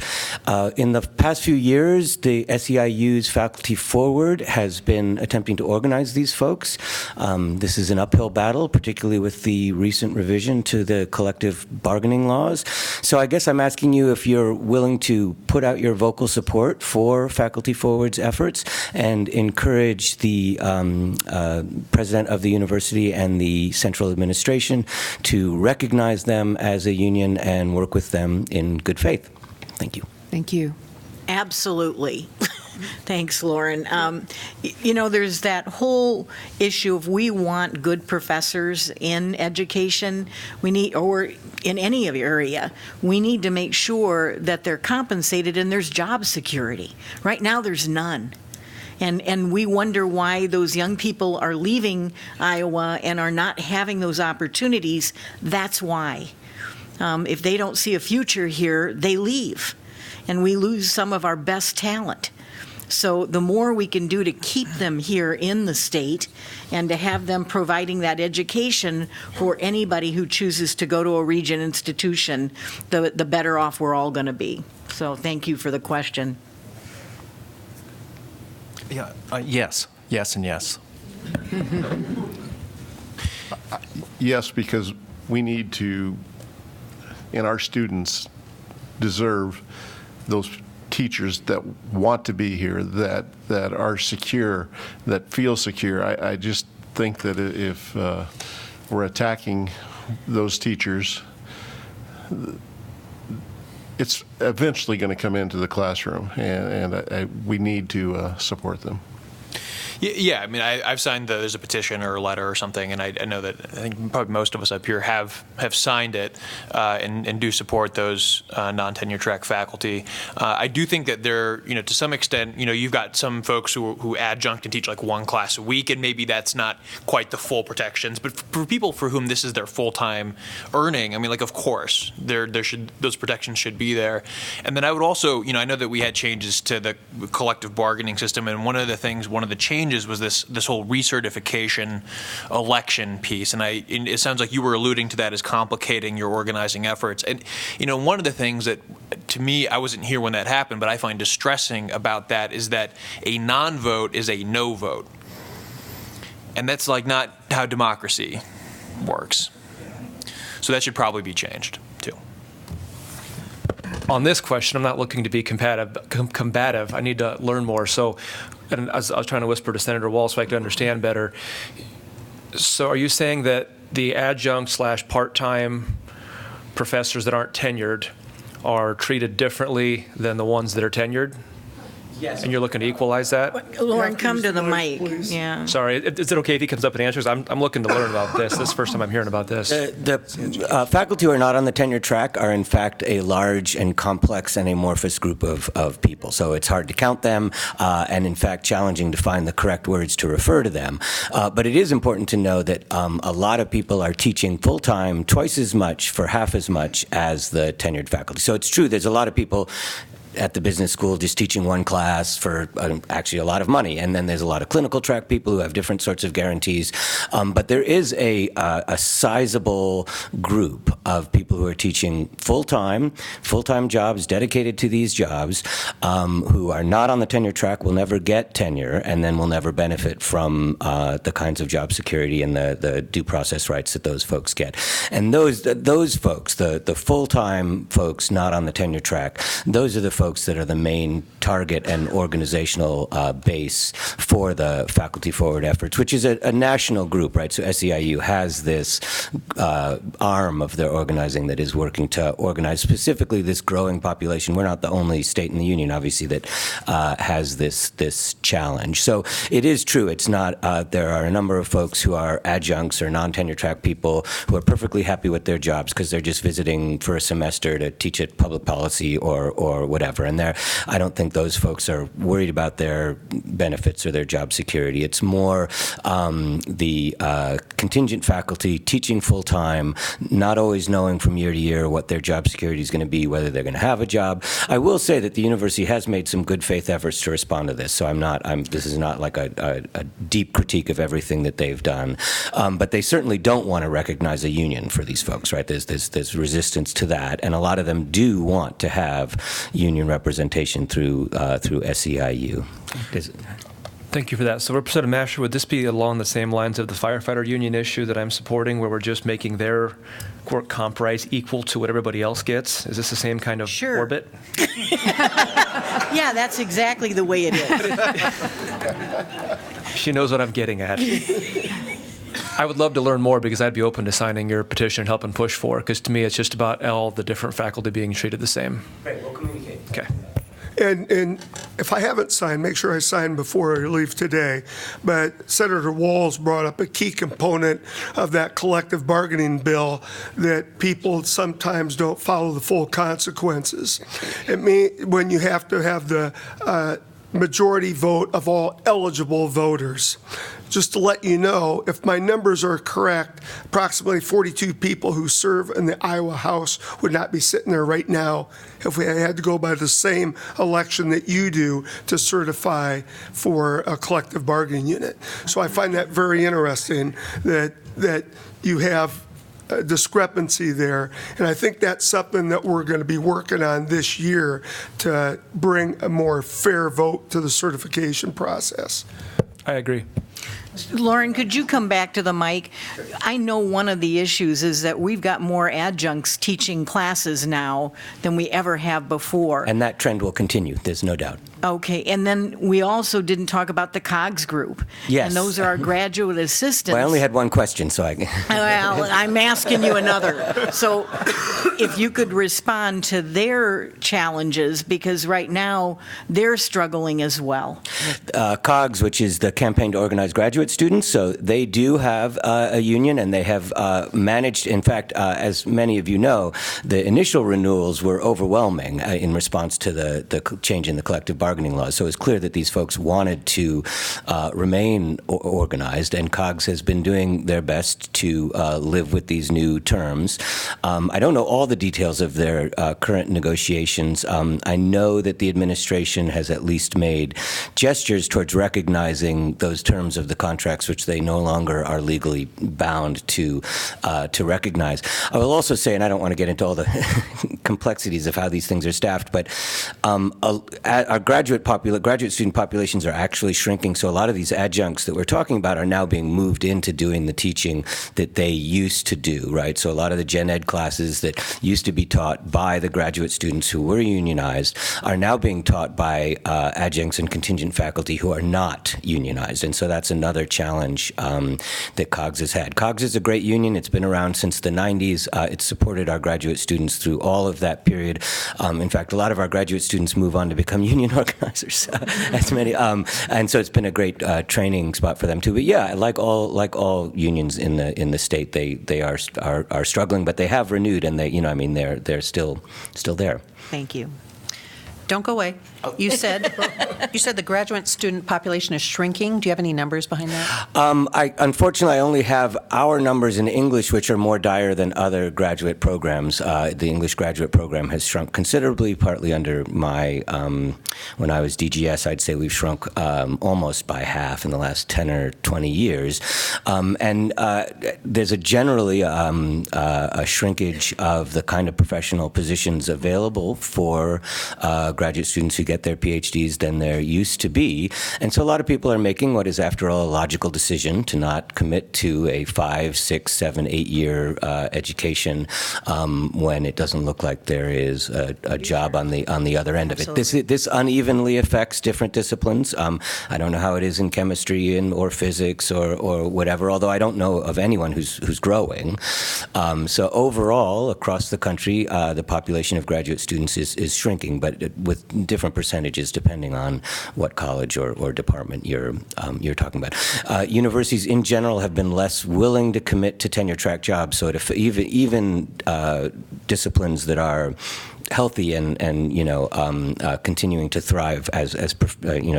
L: In the past few years, the SEIU's Faculty Forward has been attempting to organize these folks. This is an uphill battle, particularly with the recent revision to the collective bargaining laws. So I guess I'm asking you if you're willing to put out your vocal support for Faculty Forward's efforts and encourage the president of the university and the central administration to recognize them as a union and work with them in good faith. Thank you.
A: Thank you.
G: Absolutely. Thanks, Lauren. There's that whole issue of we want good professors in education. Or in any area, we need to make sure that they're compensated and there's job security. Right now, there's none. And we wonder why those young people are leaving Iowa and are not having those opportunities. That's why. If they don't see a future here, they leave. And we lose some of our best talent. So the more we can do to keep them here in the state and to have them providing that education for anybody who chooses to go to a region institution, the better off we're all going to be. So thank you for the question.
B: Yeah. Yes. Yes and yes.
C: Yes, because we need to, and our students deserve those teachers that want to be here, that are secure, that feel secure. I just think that if we're attacking those teachers it's eventually going to come into the classroom, and we need to support them.
D: Yeah, I mean, I've signed there's a petition or a letter or something, and I know that I think probably most of us up here have signed it and do support those non-tenure track faculty. I do think that they're, to some extent, you've got some folks who adjunct and teach like one class a week, and maybe that's not quite the full protections. But for people for whom this is their full-time earning, I mean, like, of course, those protections should be there. And then I would also, I know that we had changes to the collective bargaining system, and one of the changes was this whole recertification election piece, and it sounds like you were alluding to that as complicating your organizing efforts. And one of the things that, to me, I wasn't here when that happened, but I find distressing about that is that a non-vote is a no vote, and that's like not how democracy works. So that should probably be changed too.
E: On this question, I'm not looking to be combative. I need to learn more. So, and I was trying to whisper to Senator Wall so I could understand better. So are you saying that the adjunct/part-time professors that aren't tenured are treated differently than the ones that are tenured? Yes. And you're looking to equalize that?
G: Lauren, come to the mic.
F: Please.
G: Yeah.
E: Sorry, is it okay if he comes up and answers? I'm looking to learn about this. This is the first time I'm hearing about this.
L: The faculty who are not on the tenure track are, in fact, a large and complex and amorphous group of people. So it's hard to count them, and, in fact, challenging to find the correct words to refer to them. But it is important to know that a lot of people are teaching full-time twice as much for half as much as the tenured faculty. So it's true, there's a lot of people at the business school just teaching one class for actually a lot of money. And then there's a lot of clinical track people who have different sorts of guarantees. But there is a sizable group of people who are teaching full-time jobs, dedicated to these jobs, who are not on the tenure track, will never get tenure, and then will never benefit from the kinds of job security and the due process rights that those folks get. And those folks, the full-time folks not on the tenure track, those are the folks that are the main target and organizational base for the faculty forward efforts, which is a national group, right? So SEIU has this arm of their organizing that is working to organize specifically this growing population. We're not the only state in the union, obviously, that has this challenge. So it is true. It's not. There are a number of folks who are adjuncts or non-tenure track people who are perfectly happy with their jobs because they're just visiting for a semester to teach at public policy or whatever. And I don't think those folks are worried about their benefits or their job security. It's more the contingent faculty teaching full-time, not always knowing from year to year what their job security is going to be, whether they're going to have a job. I will say that the university has made some good faith efforts to respond to this, so this is not like a deep critique of everything that they've done. But they certainly don't want to recognize a union for these folks, right? There's resistance to that, and a lot of them do want to have union representation through SEIU.
E: Thank you for that. So, Representative Masher, would this be along the same lines of the firefighter union issue that I'm supporting, where we're just making their work comp rise equal to what everybody else gets? Is this the same kind of orbit?
G: Yeah, that's exactly the way it is.
E: She knows what I'm getting at. I would love to learn more because I'd be open to signing your petition and helping push for it, because to me it's just about all the different faculty being treated the same.
L: Great, we'll communicate.
E: Okay.
F: And if I haven't signed, make sure I sign before I leave today. But Senator Walls brought up a key component of that collective bargaining bill, that people sometimes don't follow the full consequences. It means when you have to have the majority vote of all eligible voters. Just to let you know, if my numbers are correct, approximately 42 people who serve in the Iowa House would not be sitting there right now if we had to go by the same election that you do to certify for a collective bargaining unit. So I find that very interesting that you have a discrepancy there, and I think that's something that we're going to be working on this year to bring a more fair vote to the certification process.
E: I agree.
G: Lauren, could you come back to the mic? I know one of the issues is that we've got more adjuncts teaching classes now than we ever have before.
L: And that trend will continue, there's no doubt.
G: Okay, and then we also didn't talk about the COGS group.
L: Yes.
G: And those are our graduate assistants.
L: Well, I only had one question, so I...
G: Well, I'm asking you another. So if you could respond to their challenges, because right now they're struggling as well.
L: COGS, which is the Campaign to Organize Graduate Students, so they do have a union, and they have managed, in fact, as many of you know, the initial renewals were overwhelming in response to the change in the collective bargaining laws. So it's clear that these folks wanted to remain organized, and COGS has been doing their best to live with these new terms. I don't know all the details of their current negotiations. I know that the administration has at least made gestures towards recognizing those terms of the contracts which they no longer are legally bound to recognize. I will also say, and I don't want to get into all the complexities of how these things are staffed, but our graduate student populations are actually shrinking, so a lot of these adjuncts that we're talking about are now being moved into doing the teaching that they used to do, right? So a lot of the gen ed classes that used to be taught by the graduate students who were unionized are now being taught by adjuncts and contingent faculty who are not unionized, and so that's another challenge that COGS has had. COGS is a great union. It's been around since the 90s. It's supported our graduate students through all of that period. In fact, a lot of our graduate students move on to become union organizers, as many, and so it's been a great training spot for them too. But yeah, like all unions in the state, they are struggling, but they have renewed, and they're still there.
H: Thank you. Don't go away. You said the graduate student population is shrinking. Do you have any numbers behind that?
L: Unfortunately, I only have our numbers in English, which are more dire than other graduate programs. The English graduate program has shrunk considerably, partly under my, when I was DGS, I'd say we've shrunk almost by half in the last 10 or 20 years. And there's generally a shrinkage of the kind of professional positions available for graduate students who get their PhDs than there used to be. And so a lot of people are making what is, after all, a logical decision to not commit to a 5, 6, 7, 8-year education when it doesn't look like there is a job on the other end of it. This unevenly affects different disciplines. I don't know how it is in chemistry or physics or whatever, although I don't know of anyone who's growing. So overall, across the country, the population of graduate students is shrinking, but with different percentages depending on what college or department you're talking about. Universities in general have been less willing to commit to tenure-track jobs, so even disciplines that are healthy and continuing to thrive as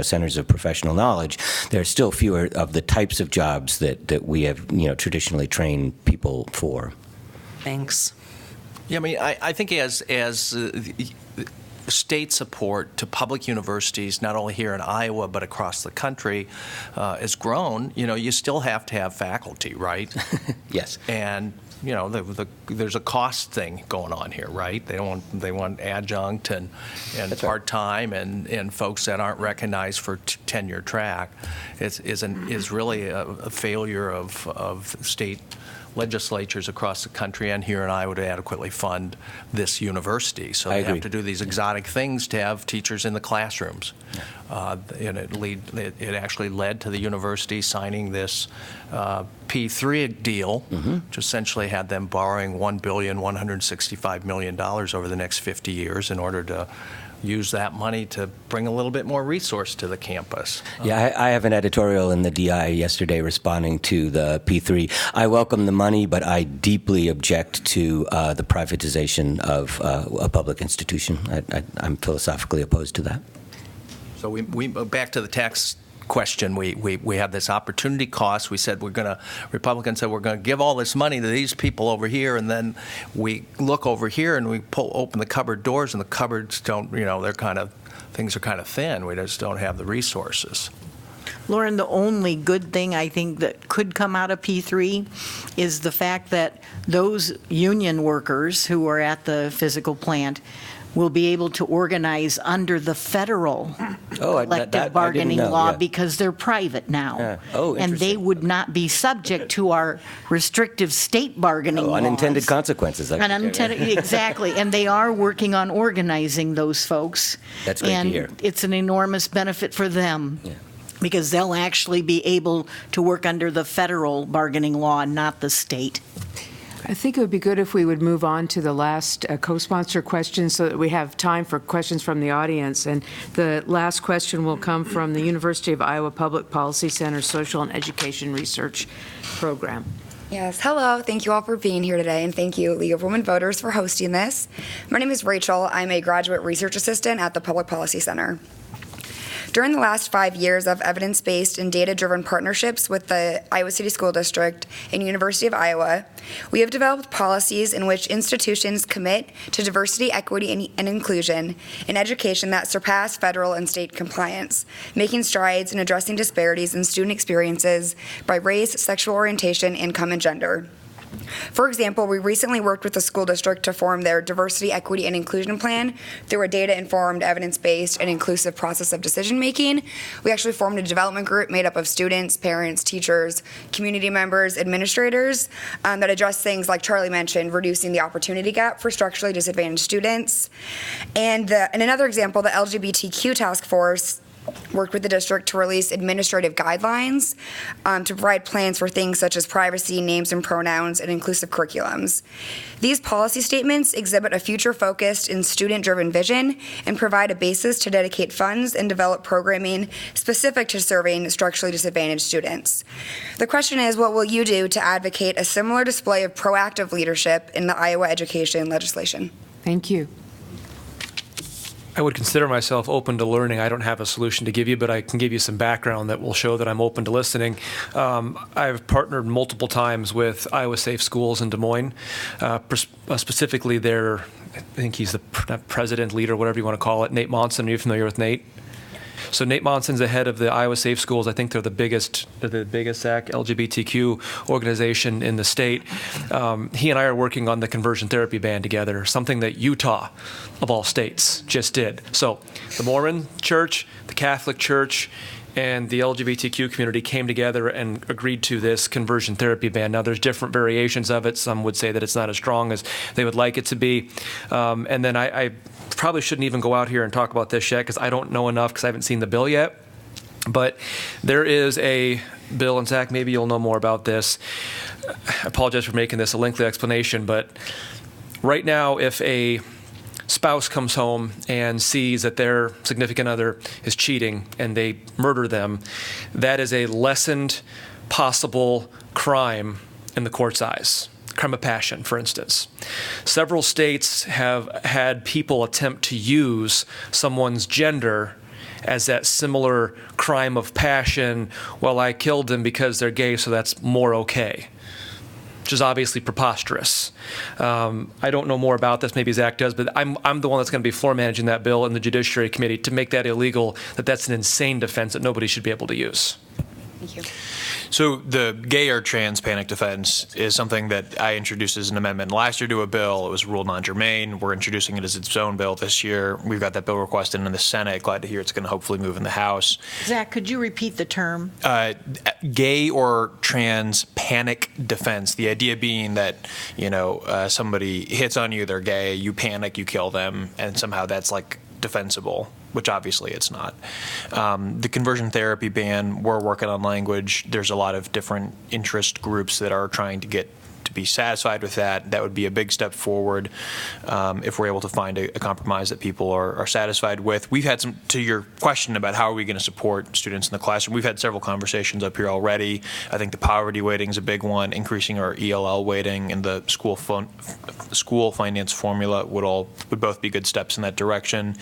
L: centers of professional knowledge, there are still fewer of the types of jobs that we have traditionally trained people for.
H: Thanks.
B: Yeah, I mean, I think as state support to public universities, not only here in Iowa but across the country, has grown, you still have to have faculty, right?
L: Yes.
B: And there's a cost thing going on here, right? They want adjunct and part-time and folks that aren't recognized for tenure track. Is really a failure of state legislatures across the country and here in Iowa to adequately fund this university. So they have to do these exotic things to have teachers in the classrooms. And it actually led to the university signing this P3 deal, which essentially had them borrowing $1.165 billion over the next 50 years in order to use that money to bring a little bit more resource to the campus.
L: Yeah, I have an editorial in the DI yesterday responding to the P3. I welcome the money, but I deeply object to the privatization of a public institution. I'm philosophically opposed to that.
B: So we back to the tax question. We had this opportunity cost. We said Republicans said we're going to give all this money to these people over here, and then we look over here and we open the cupboard doors, and the cupboards don't, things are kind of thin. We just don't have the resources.
G: Lauren, the only good thing I think that could come out of P3 is the fact that those union workers who are at the physical plant will be able to organize under the federal collective bargaining law because they're private now.
L: Yeah. Oh,
G: and they
L: interesting.
G: would not be subject to our restrictive state bargaining laws.
L: Unintended consequences.
G: Exactly. And they are working on organizing those folks.
L: That's great to hear.
G: And it's an enormous benefit for them.
L: Yeah.
G: Because they'll actually be able to work under the federal bargaining law, not the state.
A: I think it would be good if we would move on to the last co-sponsor question so that we have time for questions from the audience. And the last question will come from the University of Iowa Public Policy Center Social and Education Research Program.
M: Yes, hello. Thank you all for being here today, and thank you, League of Women Voters, for hosting this. My name is Rachel. I'm a graduate research assistant at the Public Policy Center. During the last 5 years of evidence-based and data-driven partnerships with the Iowa City School District and University of Iowa, we have developed policies in which institutions commit to diversity, equity, and inclusion in education that surpass federal and state compliance, making strides in addressing disparities in student experiences by race, sexual orientation, income, and gender. For example, we recently worked with the school district to form their diversity, equity, and inclusion plan through a data-informed, evidence-based, and inclusive process of decision-making. We actually formed a development group made up of students, parents, teachers, community members, administrators that address things like Charlie mentioned, reducing the opportunity gap for structurally disadvantaged students. And in another example, the LGBTQ task force worked with the district to release administrative guidelines to provide plans for things such as privacy, names and pronouns, and inclusive curriculums. These policy statements exhibit a future-focused and student-driven vision and provide a basis to dedicate funds and develop programming specific to serving structurally disadvantaged students. The question is, what will you do to advocate a similar display of proactive leadership in the Iowa education legislation?
A: Thank you.
E: I would consider myself open to learning. I don't have a solution to give you, but I can give you some background that will show that I'm open to listening. I've partnered multiple times with Iowa Safe Schools in Des Moines, specifically their, I think he's the president, leader, whatever you want to call it, Nate Monson. Are you familiar with Nate? So Nate Monson's the head of the Iowa Safe Schools. I think they're the biggest LGBTQ organization in the state. He and I are working on the conversion therapy ban together, something that Utah, of all states, just did. So the Mormon Church, the Catholic Church, and the LGBTQ community came together and agreed to this conversion therapy ban. Now, there's different variations of it. Some would say that it's not as strong as they would like it to be. And then I probably shouldn't even go out here and talk about this yet because I don't know enough because I haven't seen the bill yet. But there is a bill, and Zach, maybe you'll know more about this. I apologize for making this a lengthy explanation, but right now, if a spouse comes home and sees that their significant other is cheating and they murder them, that is a lessened possible crime in the court's eyes. Crime of passion, for instance. Several states have had people attempt to use someone's gender as that similar crime of passion. Well, I killed them because they're gay, so that's more okay, which is obviously preposterous. I don't know more about this, maybe Zach does, but I'm the one that's going to be floor managing that bill in the Judiciary Committee to make that illegal, that's an insane defense that nobody should be able to use.
M: Thank you.
D: So the gay or trans panic defense is something that I introduced as an amendment last year to a bill. It was ruled non-germane. We're introducing it as its own bill this year. We've got that bill requested in the Senate. Glad to hear it's going to hopefully move in the House.
G: Zach, could you repeat the term?
D: Gay or trans panic defense. The idea being that, somebody hits on you, they're gay, you panic, you kill them, and somehow that's like defensible, which obviously it's not. The conversion therapy ban, we're working on language. There's a lot of different interest groups that are trying to get to be satisfied with that. That would be a big step forward if we're able to find a compromise that people are satisfied with. We've had some, to your question about how are we going to support students in the classroom, we've had several conversations up here already. I think the poverty weighting is a big one. Increasing our ELL weighting and the school finance formula would both be good steps in that direction.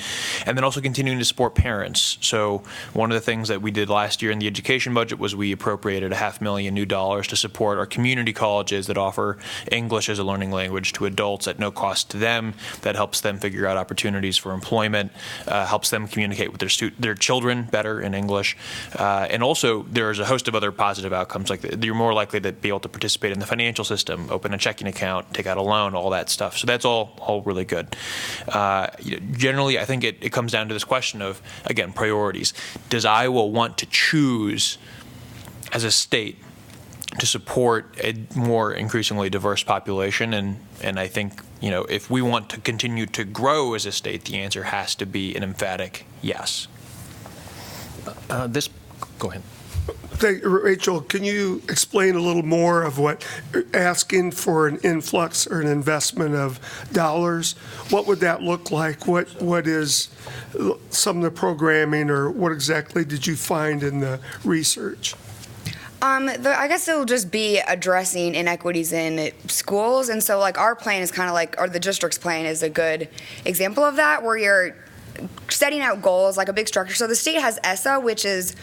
D: And then also continuing to support parents. So one of the things that we did last year in the education budget was we appropriated $500,000 new to support our community colleges that offer offer English as a learning language to adults at no cost to them. That helps them figure out opportunities for employment, helps them communicate with their children better in English. And also, there's a host of other positive outcomes, like you're more likely to be able to participate in the financial system, open a checking account, take out a loan, all that stuff. So that's all really good. Generally, I think it comes down to this question of, again, priorities. Does Iowa want to choose as a state to support a more increasingly diverse population? And I think, if we want to continue to grow as a state, the answer has to be an emphatic yes.
B: Go ahead.
F: Rachel, can you explain a little more of what asking for an influx or an investment of dollars? What would that look like? What is some of the programming, or what exactly did you find in the research?
M: I guess it'll just be addressing inequities in schools. And so, our plan is kind of or the district's plan is a good example of that, where you're setting out goals, like a big structure. So the state has ESSA, which is,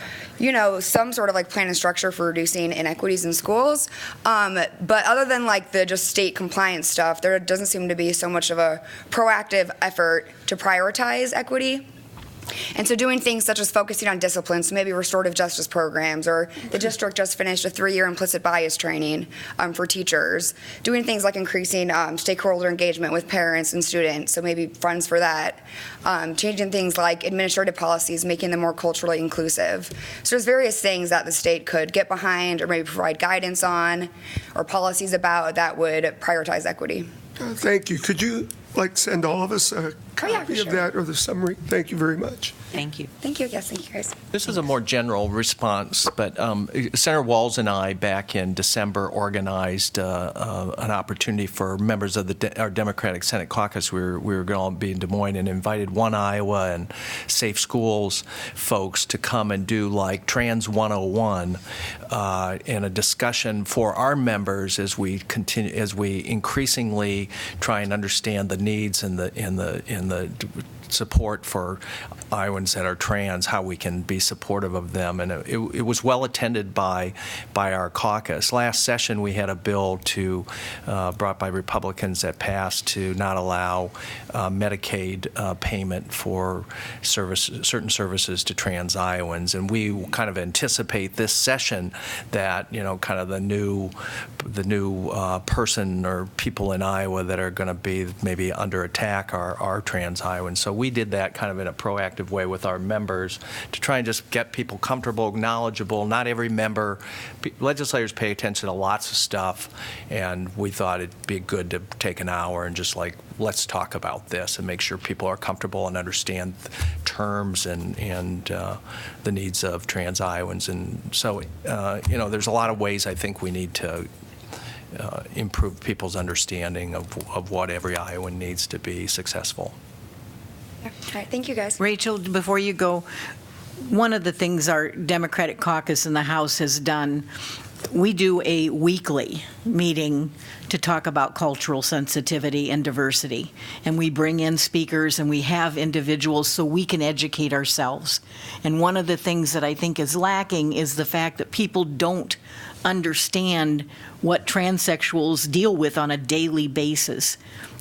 M: some sort of plan and structure for reducing inequities in schools. But other than the just state compliance stuff, there doesn't seem to be so much of a proactive effort to prioritize equity. And so doing things such as focusing on discipline, so maybe restorative justice programs, or the district just finished a 3-year implicit bias training for teachers, doing things like increasing stakeholder engagement with parents and students, so maybe funds for that, changing things like administrative policies, making them more culturally inclusive. So there's various things that the state could get behind or maybe provide guidance on or policies about that would prioritize equity.
F: Thank you. Could you send all of us a copy of that or the summary? Thank you very much.
H: Thank you.
M: Thank you. Yes, thank you, guys.
B: This is a more general response, but Senator Walz and I, back in December, organized an opportunity for members of our Democratic Senate caucus. We were going to be in Des Moines, and invited One Iowa and Safe Schools folks to come and do Trans 101 and a discussion for our members as we increasingly try and understand the needs and the support for Iowans that are trans, how we can be supportive of them. And it was well attended by our caucus. Last session, we had a bill brought by Republicans that passed to not allow Medicaid payment for certain services to trans Iowans. And we kind of anticipate this session that, kind of the new person or people in Iowa that are going to be maybe under attack are trans Iowans. So we did that kind of in a proactive way with our members to try and just get people comfortable, knowledgeable. Not every member, legislators pay attention to lots of stuff, and we thought it'd be good to take an hour and just let's talk about this and make sure people are comfortable and understand terms and the needs of trans Iowans. And so, there's a lot of ways I think we need to improve people's understanding of what every Iowan needs to be successful.
M: All right, thank you, guys.
G: Rachel, before you go, one of the things our Democratic caucus in the House has done, we do a weekly meeting to talk about cultural sensitivity and diversity. And we bring in speakers and we have individuals so we can educate ourselves. And one of the things that I think is lacking is the fact that people don't understand what transsexuals deal with on a daily basis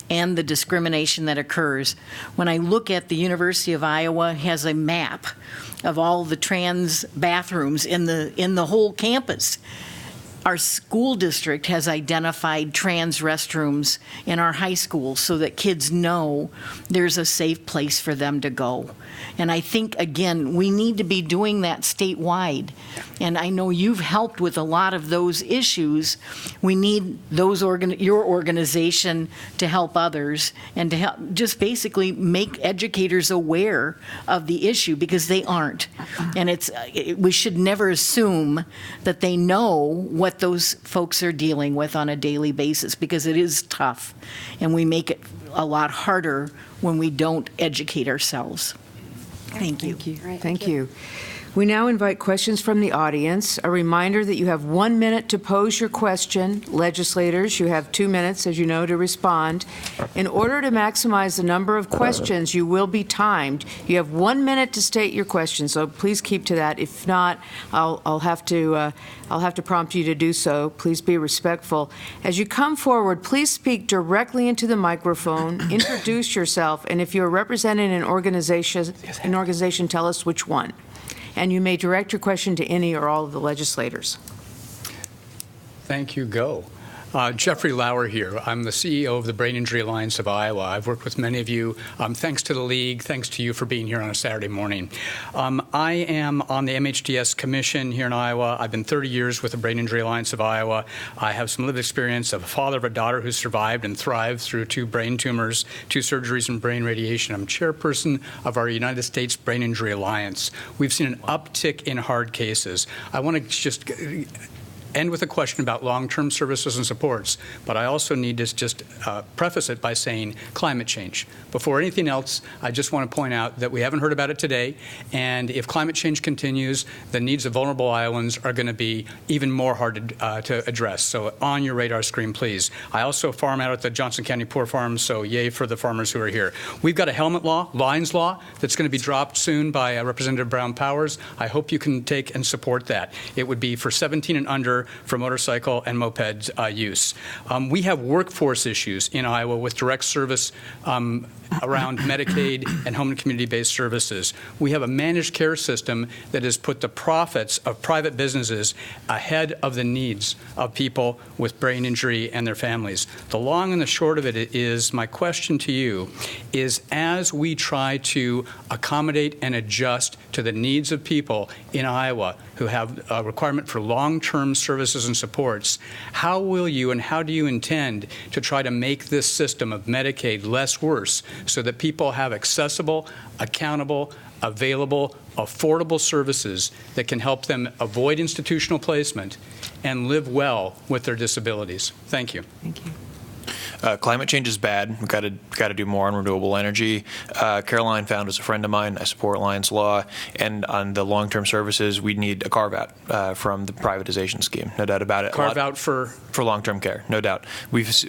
G: and the discrimination that occurs. When I look at the University of Iowa has a map of all the trans bathrooms in the whole campus. Our school district has identified trans restrooms in our high schools so that kids know there's a safe place for them to go. And I think, again, we need to be doing that statewide. And I know you've helped with a lot of those issues. We need your organization to help others and to help just basically make educators aware of the issue, because they aren't. And we should never assume that they know what those folks are dealing with on a daily basis, because it is tough. And we make it a lot harder when we don't educate ourselves. Thank you.
A: Thank you. We now invite questions from the audience. A reminder that you have 1 minute to pose your question. Legislators, you have 2 minutes, as you know, to respond. In order to maximize the number of questions, you will be timed. You have 1 minute to state your question, so please keep to that. If not, I'll have to prompt you to do so. Please be respectful. As you come forward, please speak directly into the microphone, introduce yourself, and if you're representing an organization, tell us which one. And you may direct your question to any or all of the legislators.
N: Thank you. Go. Jeffrey Lauer here. I'm the CEO of the Brain Injury Alliance of Iowa. I've worked with many of you. Thanks to the League. Thanks to you for being here on a Saturday morning. I am on the MHDS Commission here in Iowa. I've been 30 years with the Brain Injury Alliance of Iowa. I have some lived experience of a father of a daughter who survived and thrived through 2 brain tumors, 2 surgeries, and brain radiation. I'm chairperson of our United States Brain Injury Alliance. We've seen an uptick in hard cases. I want to just end with a question about long-term services and supports, but I also need to just preface it by saying climate change. Before anything else, I just want to point out that we haven't heard about it today, and if climate change continues, the needs of vulnerable Iowans are going to be even more hard to address. So on your radar screen, please. I also farm out at the Johnson County Poor Farms, so yay for the farmers who are here. We've got a helmet law, lines law, that's going to be dropped soon by Representative Brown Powers. I hope you can take and support that. It would be for 17 and under for motorcycle and moped use. We have workforce issues in Iowa with direct service around Medicaid and home and community-based services. We have a managed care system that has put the profits of private businesses ahead of the needs of people with brain injury and their families. The long and the short of it is, my question to you is, as we try to accommodate and adjust to the needs of people in Iowa who have a requirement for long-term services and supports, how will you and how do you intend to try to make this system of Medicaid less worse so that people have accessible, accountable, available, affordable services that can help them avoid institutional placement and live well with their disabilities? Thank you.
A: Thank you.
D: Climate change is bad. We've got to do more on renewable energy. Caroline Found is a friend of mine. I support Alliance Law. And on the long-term services, we need a carve-out from the privatization scheme. No doubt about it.
N: Carve-out for
D: long-term care, no doubt. Iowa's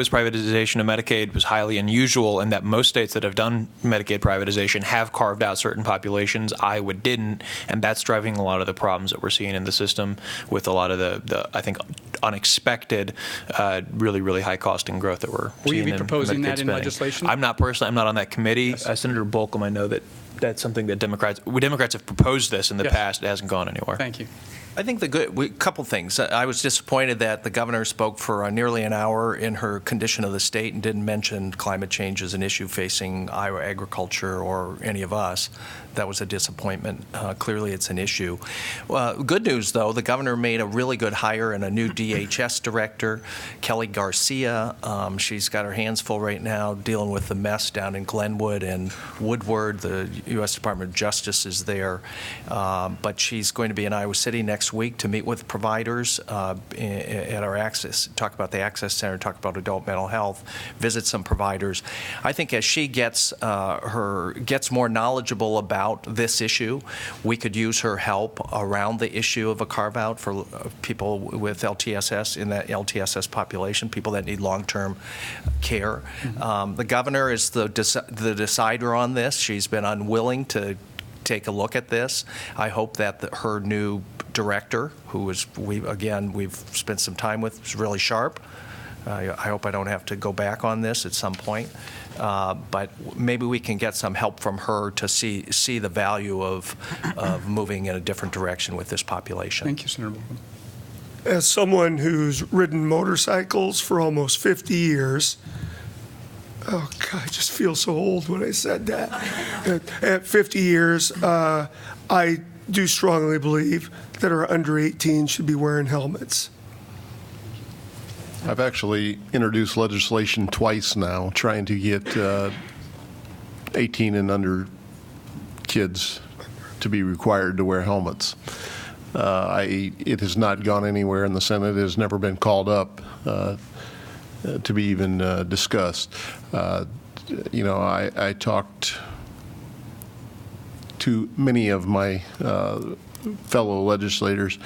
D: privatization of Medicaid was highly unusual in that most states that have done Medicaid privatization have carved out certain populations. Iowa didn't, and that's driving a lot of the problems that we're seeing in the system with a lot of the I think, unexpected, really high cost and growth that we're
N: Will
D: seeing.
N: you be proposing that in
D: spending.
N: legislation?
D: I'm not on that committee.
N: Yes.
D: Senator Bolcom, I know that's something that Democrats have proposed this in the past. It hasn't gone anywhere.
N: Thank you.
B: I think couple things. I was disappointed that the governor spoke for nearly an hour in her condition of the state and didn't mention climate change as an issue facing Iowa agriculture or any of us. That was a disappointment. Clearly, it's an issue. Good news, though, the governor made a really good hire and a new DHS director, Kelly Garcia. She's got her hands full right now dealing with the mess down in Glenwood and Woodward. The U.S. Department of Justice is there. But she's going to be in Iowa City next week to meet with providers at our talk about the Access Center, talk about adult mental health, visit some providers. I think as she gets more knowledgeable about this issue, we could use her help around the issue of a carve-out for people with LTSS in that LTSS population, people that need long-term care. Mm-hmm. The governor is the decider on this. She's been unwilling to take a look at this. I hope that her new director, we've spent some time with, is really sharp. I hope I don't have to go back on this at some point. But maybe we can get some help from her to see the value of moving in a different direction with this population.
N: Thank you, Senator Bolcom.
F: As someone who's ridden motorcycles for almost 50 years, oh, God, I just feel so old when I said that. At 50 years, I do strongly believe that our under 18 should be wearing helmets.
C: I've actually introduced legislation twice now trying to get 18 and under kids to be required to wear helmets. It has not gone anywhere in the Senate. It has never been called up to be even discussed. I talked to many of my fellow legislators,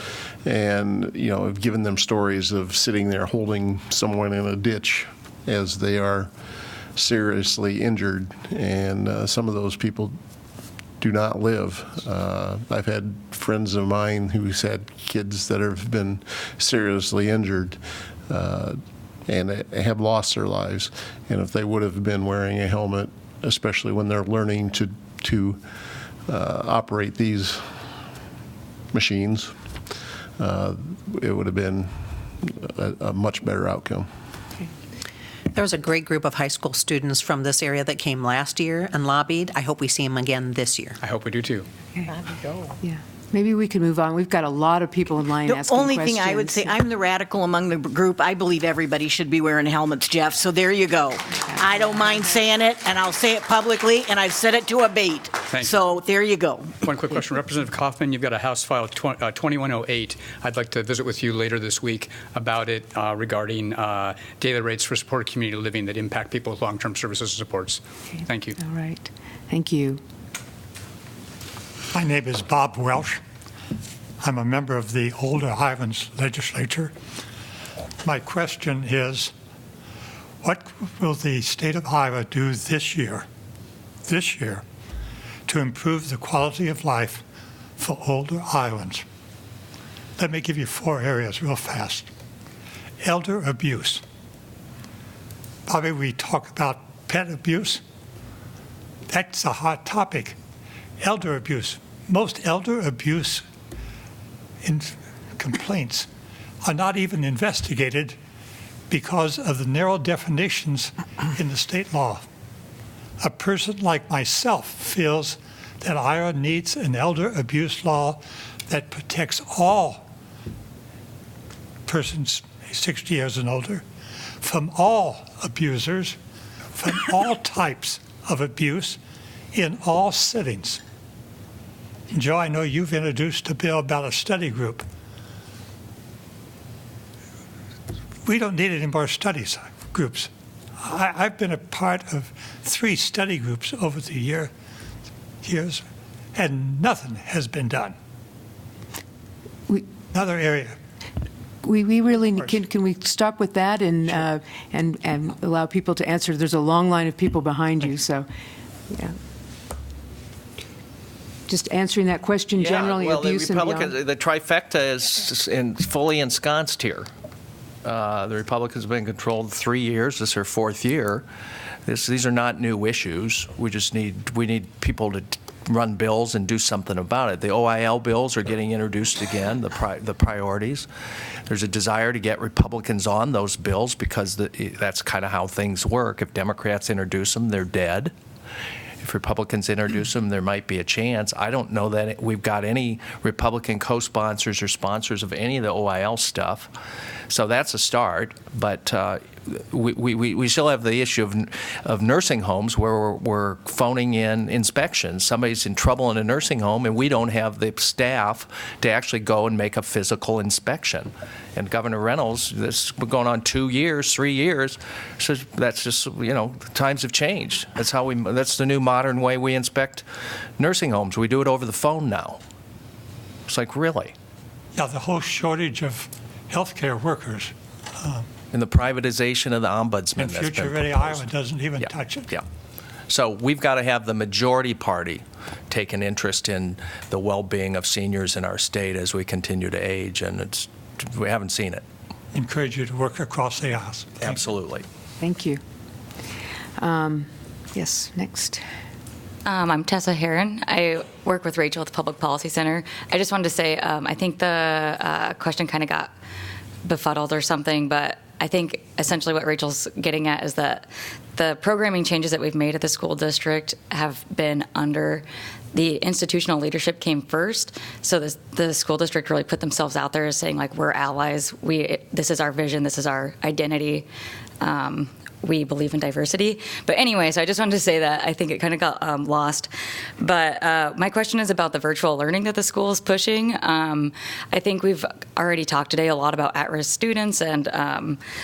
C: and have given them stories of sitting there holding someone in a ditch as they are seriously injured, and some of those people do not live. I've had friends of mine who's had kids that have been seriously injured and have lost their lives. And if they would have been wearing a helmet, especially when they're learning to operate these machines, it would have been a much better outcome.
H: There was a great group of high school students from this area that came last year and lobbied. I hope we see them again this year.
N: I hope we do too.
A: Yeah. Maybe we can move on. We've got a lot of people in line
G: The
A: asking
G: only
A: questions.
G: thing I would say, I'm the radical among the group. I believe everybody should be wearing helmets, Jeff, so there you go. I don't mind saying it, and I'll say it publicly, and I've said it to a bait.
N: Thank you.
G: So there you go.
N: One quick question. Representative Kaufman, you've got a House File 2108. I'd like to visit with you later this week about it regarding daily rates for supported community living that impact people with long-term services and supports.
A: Okay.
N: Thank you.
A: All right. Thank you.
O: My name is Bob Welsh. I'm a member of the Older Highlands Legislature. My question is, what will the state of Iowa do this year, to improve the quality of life for older Iowans? Let me give you 4 areas real fast. Elder abuse. Probably we talk about pet abuse. That's a hot topic. Elder abuse. Most elder abuse complaints are not even investigated because of the narrow definitions in the state law. A person like myself feels that Iowa needs an elder abuse law that protects all persons 60 years and older from all abusers, from all types of abuse in all settings. Joe, I know you've introduced a bill about a study group. We don't need any more studies groups. I've been a part of 3 study groups over the years, and nothing has been done. Another area.
A: We really can we stop with that and
O: Sure.
A: and allow people to answer? There's a long line of people behind you, so yeah. Just answering that question generally,
B: well,
A: abuse
B: the
A: and
B: Republicans,
A: beyond.
B: the trifecta is fully ensconced here. The Republicans have been controlled 3 years. This is their 4th year. These are not new issues. We need people to run bills and do something about it. The OIL bills are getting introduced again, the priorities. There's a desire to get Republicans on those bills because that's kind of how things work. If Democrats introduce them, they're dead. If Republicans introduce them, there might be a chance. I don't know that we've got any Republican co-sponsors or sponsors of any of the OIL stuff. So that's a start. But we still have the issue of nursing homes where we're phoning in inspections. Somebody's in trouble in a nursing home, and we don't have the staff to actually go and make a physical inspection. And Governor Reynolds, this has been going on 2 years, 3 years. So that's just, times have changed. That's the new modern way we inspect nursing homes. We do it over the phone now. It's like, really?
O: Yeah, the whole shortage of healthcare workers.
B: And the privatization of the ombudsman.
O: And
B: that's been
O: Future Ready
B: proposed.
O: Iowa doesn't even touch it.
B: Yeah. So we've got to have the majority party take an interest in the well-being of seniors in our state as we continue to age, and we haven't seen it.
O: Encourage you to work across the aisles.
B: Absolutely.
A: Thank you. Yes, next.
P: I'm Tessa Herron. I work with Rachel at the Public Policy Center. I just wanted to say, I think the question kind of got befuddled or something, but I think essentially what Rachel's getting at is that the programming changes that we've made at the school district have been under the institutional leadership came first. So the school district really put themselves out there as saying, like, we're allies. This is our vision. This is our identity. We believe in diversity. But anyway, so I just wanted to say that I think it kind of got lost. But my question is about the virtual learning that the school is pushing. I think we've already talked today a lot about at-risk students and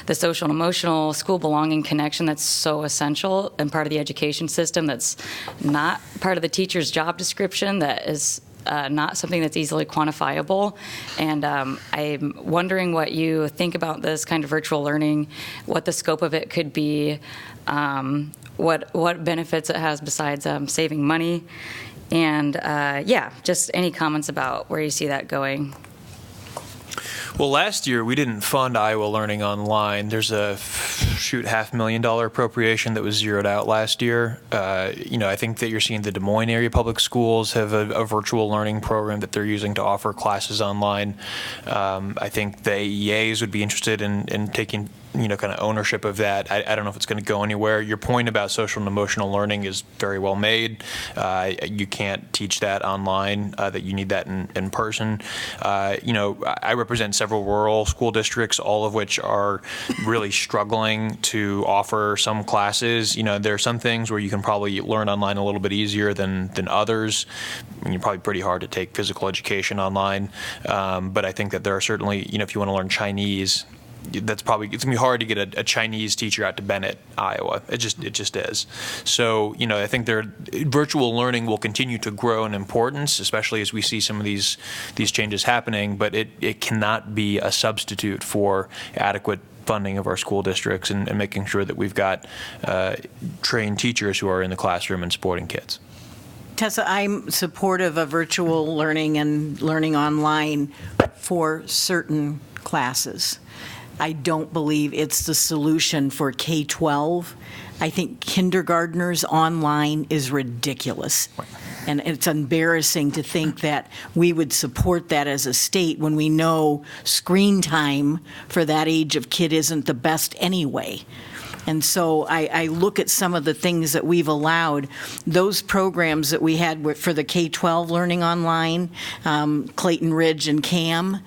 P: the social and emotional school belonging connection that's so essential and part of the education system that's not part of the teacher's job description that is not something that's easily quantifiable. And I'm wondering what you think about this kind of virtual learning, what the scope of it could be, what benefits it has besides saving money, and just any comments about where you see that going.
D: Well, last year we didn't fund Iowa Learning Online. There's a $500,000 appropriation that was zeroed out last year. I think that you're seeing the Des Moines area public schools have a virtual learning program that they're using to offer classes online. I think the AEAs would be interested in taking kind of ownership of that. I don't know if it's going to go anywhere. Your point about social and emotional learning is very well made. You can't teach that online, that you need that in person. I represent several rural school districts, all of which are really struggling to offer some classes. There are some things where you can probably learn online a little bit easier than others. You're probably pretty hard to take physical education online. But I think that there are certainly, if you want to learn Chinese, it's going to be hard to get a Chinese teacher out to Bennett, Iowa. It just is. So, I think virtual learning will continue to grow in importance, especially as we see some of these changes happening, but it cannot be a substitute for adequate funding of our school districts and making sure that we've got trained teachers who are in the classroom and supporting kids.
G: Tessa, I'm supportive of virtual learning and learning online for certain classes. I don't believe it's the solution for K-12. I think kindergartners online is ridiculous. And it's embarrassing to think that we would support that as a state when we know screen time for that age of kid isn't the best anyway. And so I look at some of the things that we've allowed, those programs that we had for the K-12 learning online, Clayton Ridge and CAM,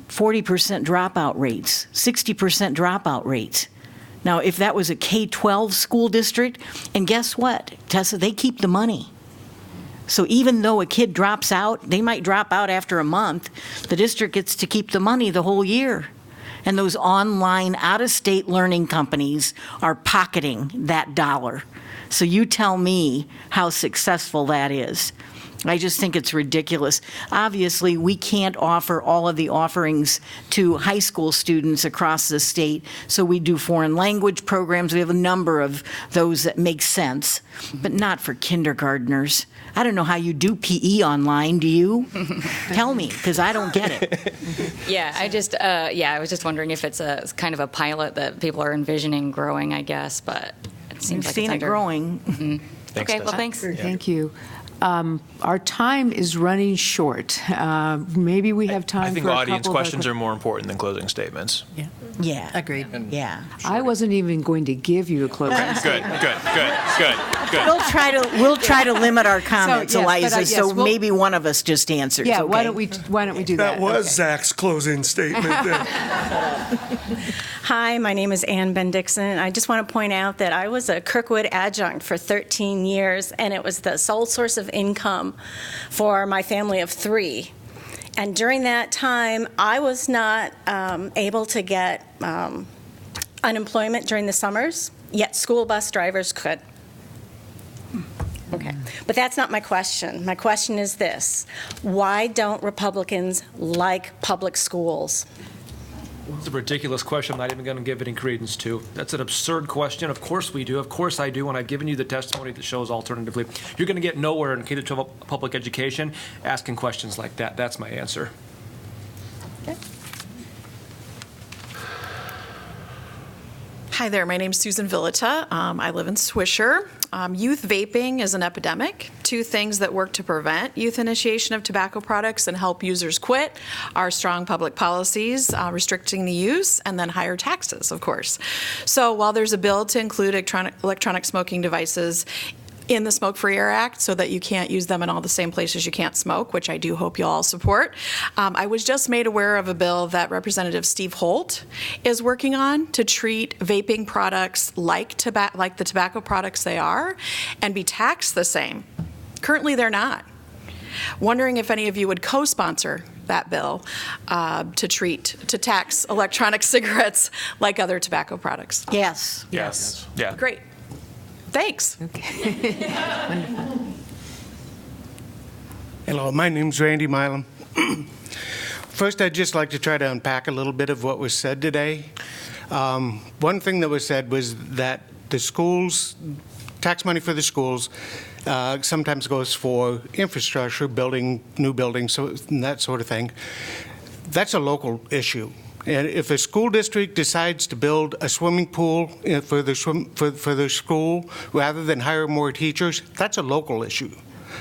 G: 40% dropout rates, 60% dropout rates. Now, if that was a K-12 school district, and guess what, Tessa, they keep the money. So even though a kid drops out, they might drop out after a month, the district gets to keep the money the whole year. And those online, out-of-state learning companies are pocketing that dollar. So you tell me how successful that is. I just think it's ridiculous. Obviously, we can't offer all of the offerings to high school students across the state, so we do foreign language programs. We have a number of those that make sense, but not for kindergartners. I don't know how you do PE online, do you? Tell me, because I don't get it.
P: Yeah, I was just wondering if it's a kind of a pilot that people are envisioning growing, I guess, but it seems like
G: I've seen it growing.
P: Mm-hmm.
D: Thanks,
P: okay, well, thanks.
A: Thank you. Our time is running short. Maybe we have time for a
D: I think
A: couple
D: audience
A: of
D: questions are more important than closing statements.
G: Yeah.
H: Agreed.
G: Yeah.
A: I wasn't even going to give you a closing statement.
D: Good.
G: We'll try to limit our comments,
A: yes, but
G: Eliza, so
A: we'll-
G: maybe one of us just answers.
A: Yeah,
G: okay?
A: why don't we do that?
F: That was
A: Okay.
F: Zach's closing statement.
Q: Hi, my name is Ann Ben-Dixon. I just want to point out that I was a Kirkwood adjunct for 13 years, and it was the sole source of income for my family of 3. And during that time, I was not able to get unemployment during the summers, yet school bus drivers could. Okay, but that's not my question. My question is this: why don't Republicans like public schools?
E: It's a ridiculous question I'm not even going to give any credence to. That's an absurd question. Of course we do. Of course I do, and I've given you the testimony that shows alternatively. You're going to get nowhere in K-12 public education asking questions like that. That's my answer.
Q: Okay.
R: Hi there, my name's Susan Villata. I live in Swisher. Youth vaping is an epidemic. 2 things that work to prevent youth initiation of tobacco products and help users quit are strong public policies restricting the use, and then higher taxes, of course. So while there's a bill to include electronic smoking devices in the Smoke-Free Air Act so that you can't use them in all the same places you can't smoke, which I do hope you'll all support. I was just made aware of a bill that Representative Steve Holt is working on to treat vaping products like the tobacco products they are and be taxed the same. Currently, they're not. Wondering if any of you would co-sponsor that bill to tax electronic cigarettes like other tobacco products.
G: Yes.
D: Yes. Yeah.
R: Great. Thanks.
A: Okay.
S: Hello, my name's Randy Milam. First, I'd just like to try to unpack a little bit of what was said today. One thing that was said was that the schools, tax money for the schools, sometimes goes for infrastructure, building new buildings, and that sort of thing. That's a local issue. And if a school district decides to build a swimming pool for their school rather than hire more teachers, that's a local issue.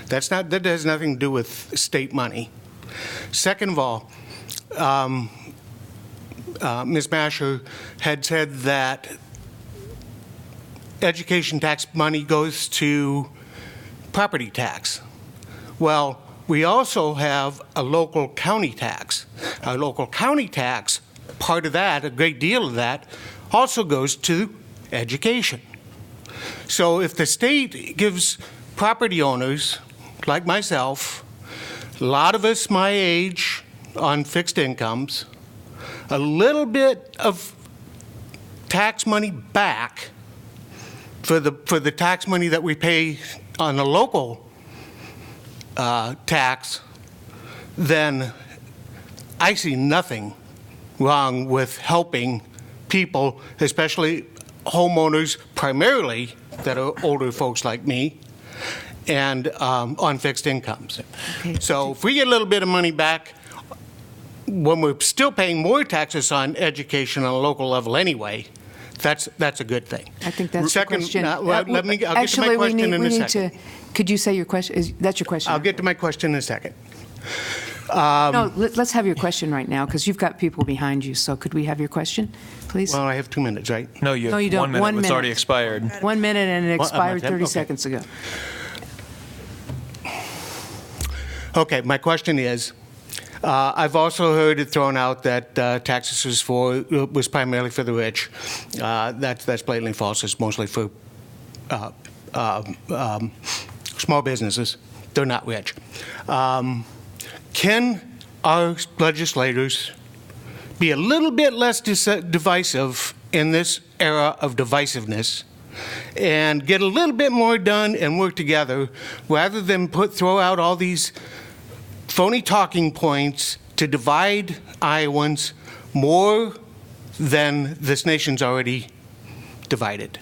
S: That has nothing to do with state money. Second of all, Ms. Masher had said that education tax money goes to property tax. Well, we also have a local county tax. Our local county tax, part of that, a great deal of that, also goes to education. So if the state gives property owners, like myself, a lot of us my age on fixed incomes, a little bit of tax money back for the tax money that we pay on the local tax, then I see nothing wrong with helping people, especially homeowners primarily that are older folks like me, and on fixed incomes. Okay. So if we get a little bit of money back, when we're still paying more taxes on education on a local level anyway, that's a good thing.
A: I think that's
S: Second,
A: the question.
S: I'll get to my question in a second.
A: Could you say your question? That's your question.
S: I'll get to my question in a second.
A: No, let's have your question right now, because you've got people behind you. So could we have your question, please?
S: Well, I have 2 minutes, right?
D: No, you have
A: No, you don't.
D: 1 minute.
A: 1
D: It's
A: minute.
D: already expired.
A: 1 minute, and it expired 30
S: Okay.
A: seconds ago.
S: Okay, my question is, I've also heard it thrown out that taxes was primarily for the rich. That's blatantly false. It's mostly for small businesses. They're not rich. Can our legislators be a little bit less divisive in this era of divisiveness and get a little bit more done and work together rather than throw out all these phony talking points to divide Iowans more than this nation's already divided?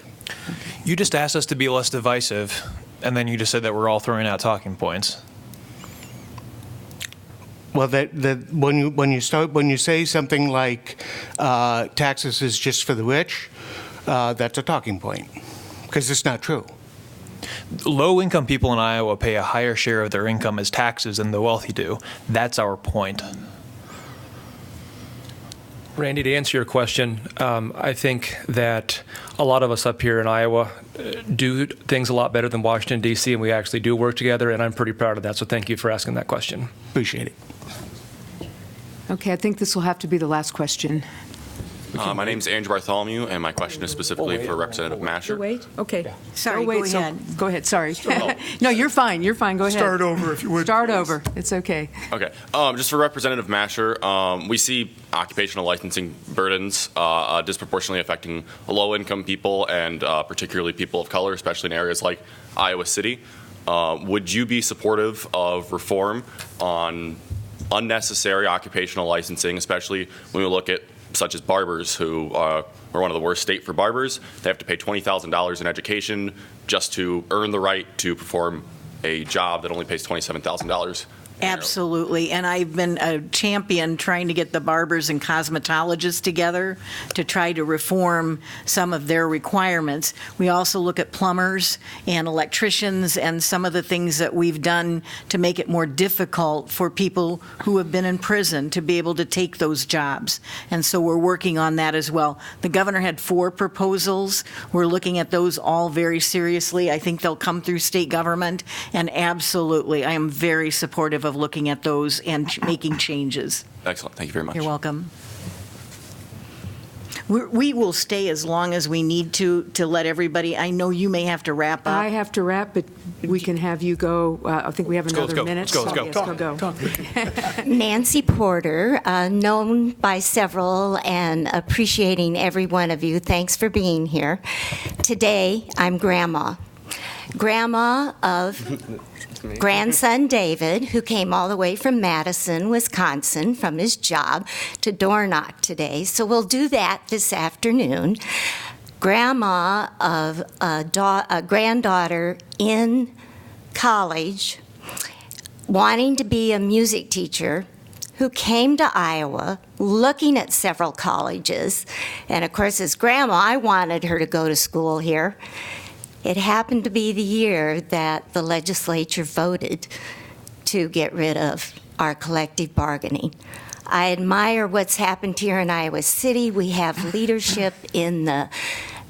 D: You just asked us to be less divisive, and then you just said that we're all throwing out talking points.
S: Well, when you say something like taxes is just for the rich, that's a talking point, because it's not true.
D: Low-income people in Iowa pay a higher share of their income as taxes than the wealthy do. That's our point.
E: Randy, to answer your question, I think that a lot of us up here in Iowa do things a lot better than Washington, D.C., and we actually do work together, and I'm pretty proud of that, so thank you for asking that question.
S: Appreciate it.
A: Okay, I think this will have to be the last question.
T: My name is Andrew Bartholomew, and my question is specifically for Representative Masher.
A: Wait? Okay.
G: Sorry,
A: wait,
G: go ahead.
A: Go ahead, sorry. No, you're fine, you're fine, go ahead.
F: Start over if you would.
A: Start
F: please.
A: over, it's okay.
T: Okay. Just for Representative Masher, we see occupational licensing burdens disproportionately affecting low-income people and particularly people of color, especially in areas like Iowa City. Would you be supportive of reform on unnecessary occupational licensing, especially when we look at such as barbers, who are one of the worst state for barbers? They have to pay $20,000 in education just to earn the right to perform a job that only pays $27,000.
G: Absolutely, and I've been a champion trying to get the barbers and cosmetologists together to try to reform some of their requirements. We also look at plumbers and electricians and some of the things that we've done to make it more difficult for people who have been in prison to be able to take those jobs. And so we're working on that as well. The governor had 4 proposals. We're looking at those all very seriously. I think they'll come through state government, and absolutely, I am very supportive of looking at those and making changes.
T: Excellent. Thank you very much.
G: You're welcome. We will stay as long as we need to let everybody, I know you may have to wrap up.
A: I have to wrap, but we can have you go, I think we have another minute.
D: Let's go.
A: Yes, go.
U: Nancy Porter, known by several and appreciating every one of you. Thanks for being here. Today, I'm Grandma. Grandma of grandson David, who came all the way from Madison, Wisconsin, from his job to door knock today. So we'll do that this afternoon. Grandma of a granddaughter in college wanting to be a music teacher, who came to Iowa looking at several colleges. And of course, as grandma, I wanted her to go to school here. It happened to be the year that the legislature voted to get rid of our collective bargaining. I admire what's happened here in Iowa City. We have leadership in the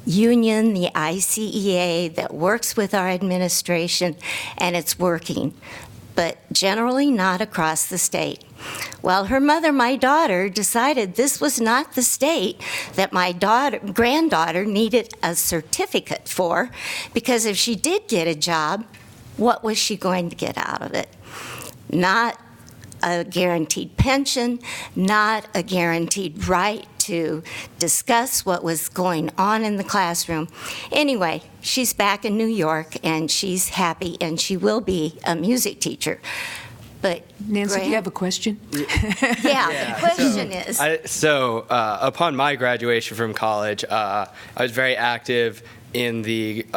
U: union, the ICEA, that works with our administration, and it's working, but generally not across the state. Well, her mother, my daughter, decided this was not the state that my granddaughter needed a certificate for, because if she did get a job, what was she going to get out of it? Not a guaranteed pension, not a guaranteed right to discuss what was going on in the classroom. Anyway, she's back in New York, and she's happy, and she will be a music teacher. But
A: Nancy, do you have a question?
U: Yeah, the question is.
J: Upon my graduation from college, I was very active in the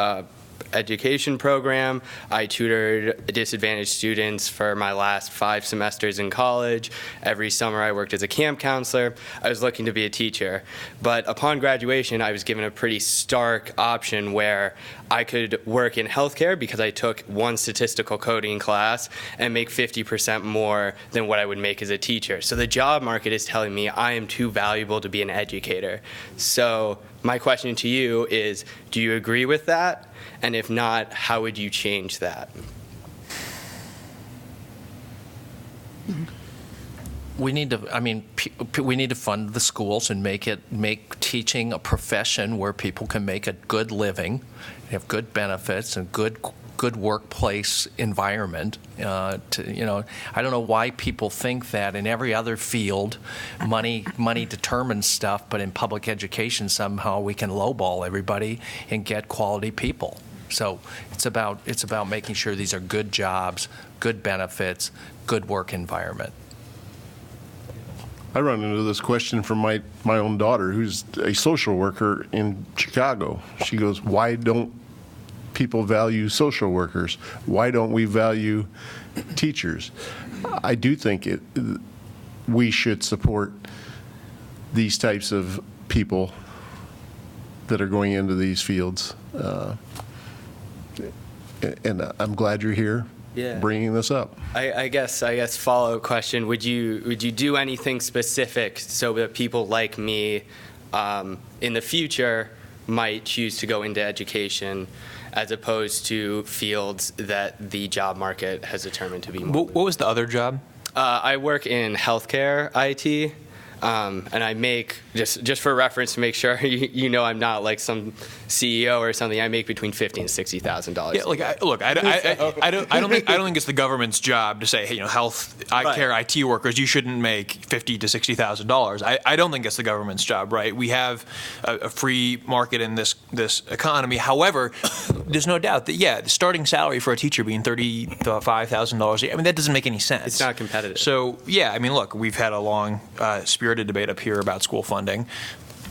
J: education program. I tutored disadvantaged students for my last 5 semesters in college. Every summer I worked as a camp counselor. I was looking to be a teacher. But upon graduation, I was given a pretty stark option where I could work in healthcare because I took one statistical coding class and make 50% more than what I would make as a teacher. So the job market is telling me I am too valuable to be an educator. So my question to you is, do you agree with that? And if not, how would you change that?
B: We need to, we need to fund the schools and make teaching a profession where people can make a good living, have good benefits, and good workplace environment. I don't know why people think that in every other field, money determines stuff, but in public education somehow we can lowball everybody and get quality people. So it's about making sure these are good jobs, good benefits, good work environment.
C: I run into this question from my own daughter, who's a social worker in Chicago. She goes, why don't people value social workers? Why don't we value teachers? I do think we should support these types of people that are going into these fields. And I'm glad you're here bringing this up.
J: I guess follow-up question, would you do anything specific so that people like me in the future might choose to go into education as opposed to fields that the job market has determined to be more?
D: What was the other job?
J: I work in healthcare IT. And I make, just for reference to make sure you know I'm not like some CEO or something, I make between $50,000 and $60,000.
D: Yeah, I don't think it's the government's job to say, hey, health care IT workers, you shouldn't make $50,000 to $60,000. I don't think it's the government's job, right? We have a free market in this economy. However, there's no doubt that the starting salary for a teacher being $35,000, that doesn't make any sense.
J: It's not competitive.
D: So look, we've had a long spirited debate up here about school funding.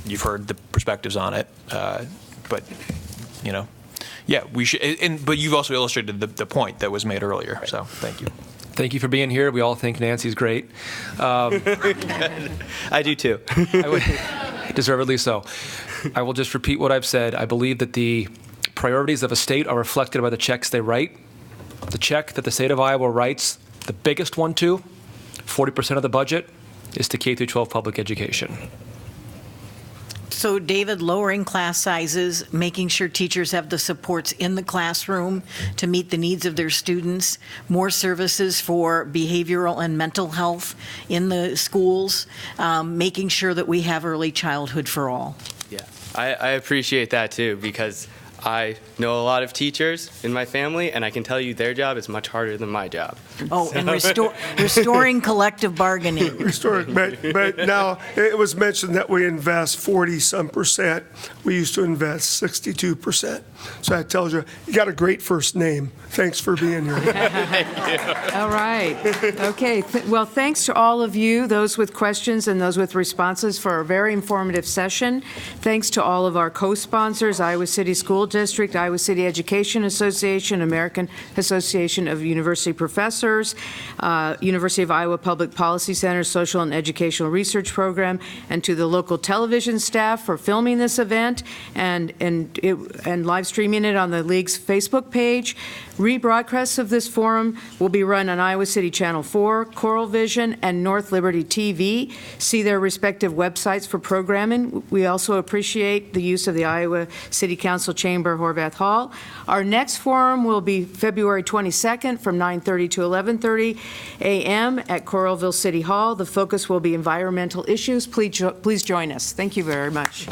D: You've heard the perspectives on it, but we should. But you've also illustrated the point that was made earlier. Right. So thank you.
E: Thank you for being here. We all think Nancy's great.
J: I do too.
E: Deservedly so. I will just repeat what I've said. I believe that the priorities of a state are reflected by the checks they write. The check that the state of Iowa writes, the biggest one too, 40% of the budget, is to K through 12 public education.
G: So, David, lowering class sizes, making sure teachers have the supports in the classroom to meet the needs of their students, more services for behavioral and mental health in the schools, making sure that we have early childhood for all.
J: Yeah, I appreciate that too, because I know a lot of teachers in my family, and I can tell you their job is much harder than my job.
G: Oh, and restoring collective bargaining.
F: Restoring, but now it was mentioned that we invest 40-some%. We used to invest 62%. So that tells you, you got a great first name. Thanks for being here.
A: All right. Okay. Well, thanks to all of you, those with questions and those with responses, for a very informative session. Thanks to all of our co-sponsors, Iowa City School District, Iowa City Education Association, American Association of University Professors, University of Iowa Public Policy Center Social and Educational Research Program, and to the local television staff for filming this event and live streaming it on the League's Facebook page. Rebroadcasts of this forum will be run on Iowa City Channel 4, Coral Vision, and North Liberty TV. See their respective websites for programming. We also appreciate the use of the Iowa City Council Chamber, Horvath Hall. Our next forum will be February 22nd from 9:30 to 11:30 a.m. at Coralville City Hall. The focus will be environmental issues. Please join us. Thank you very much.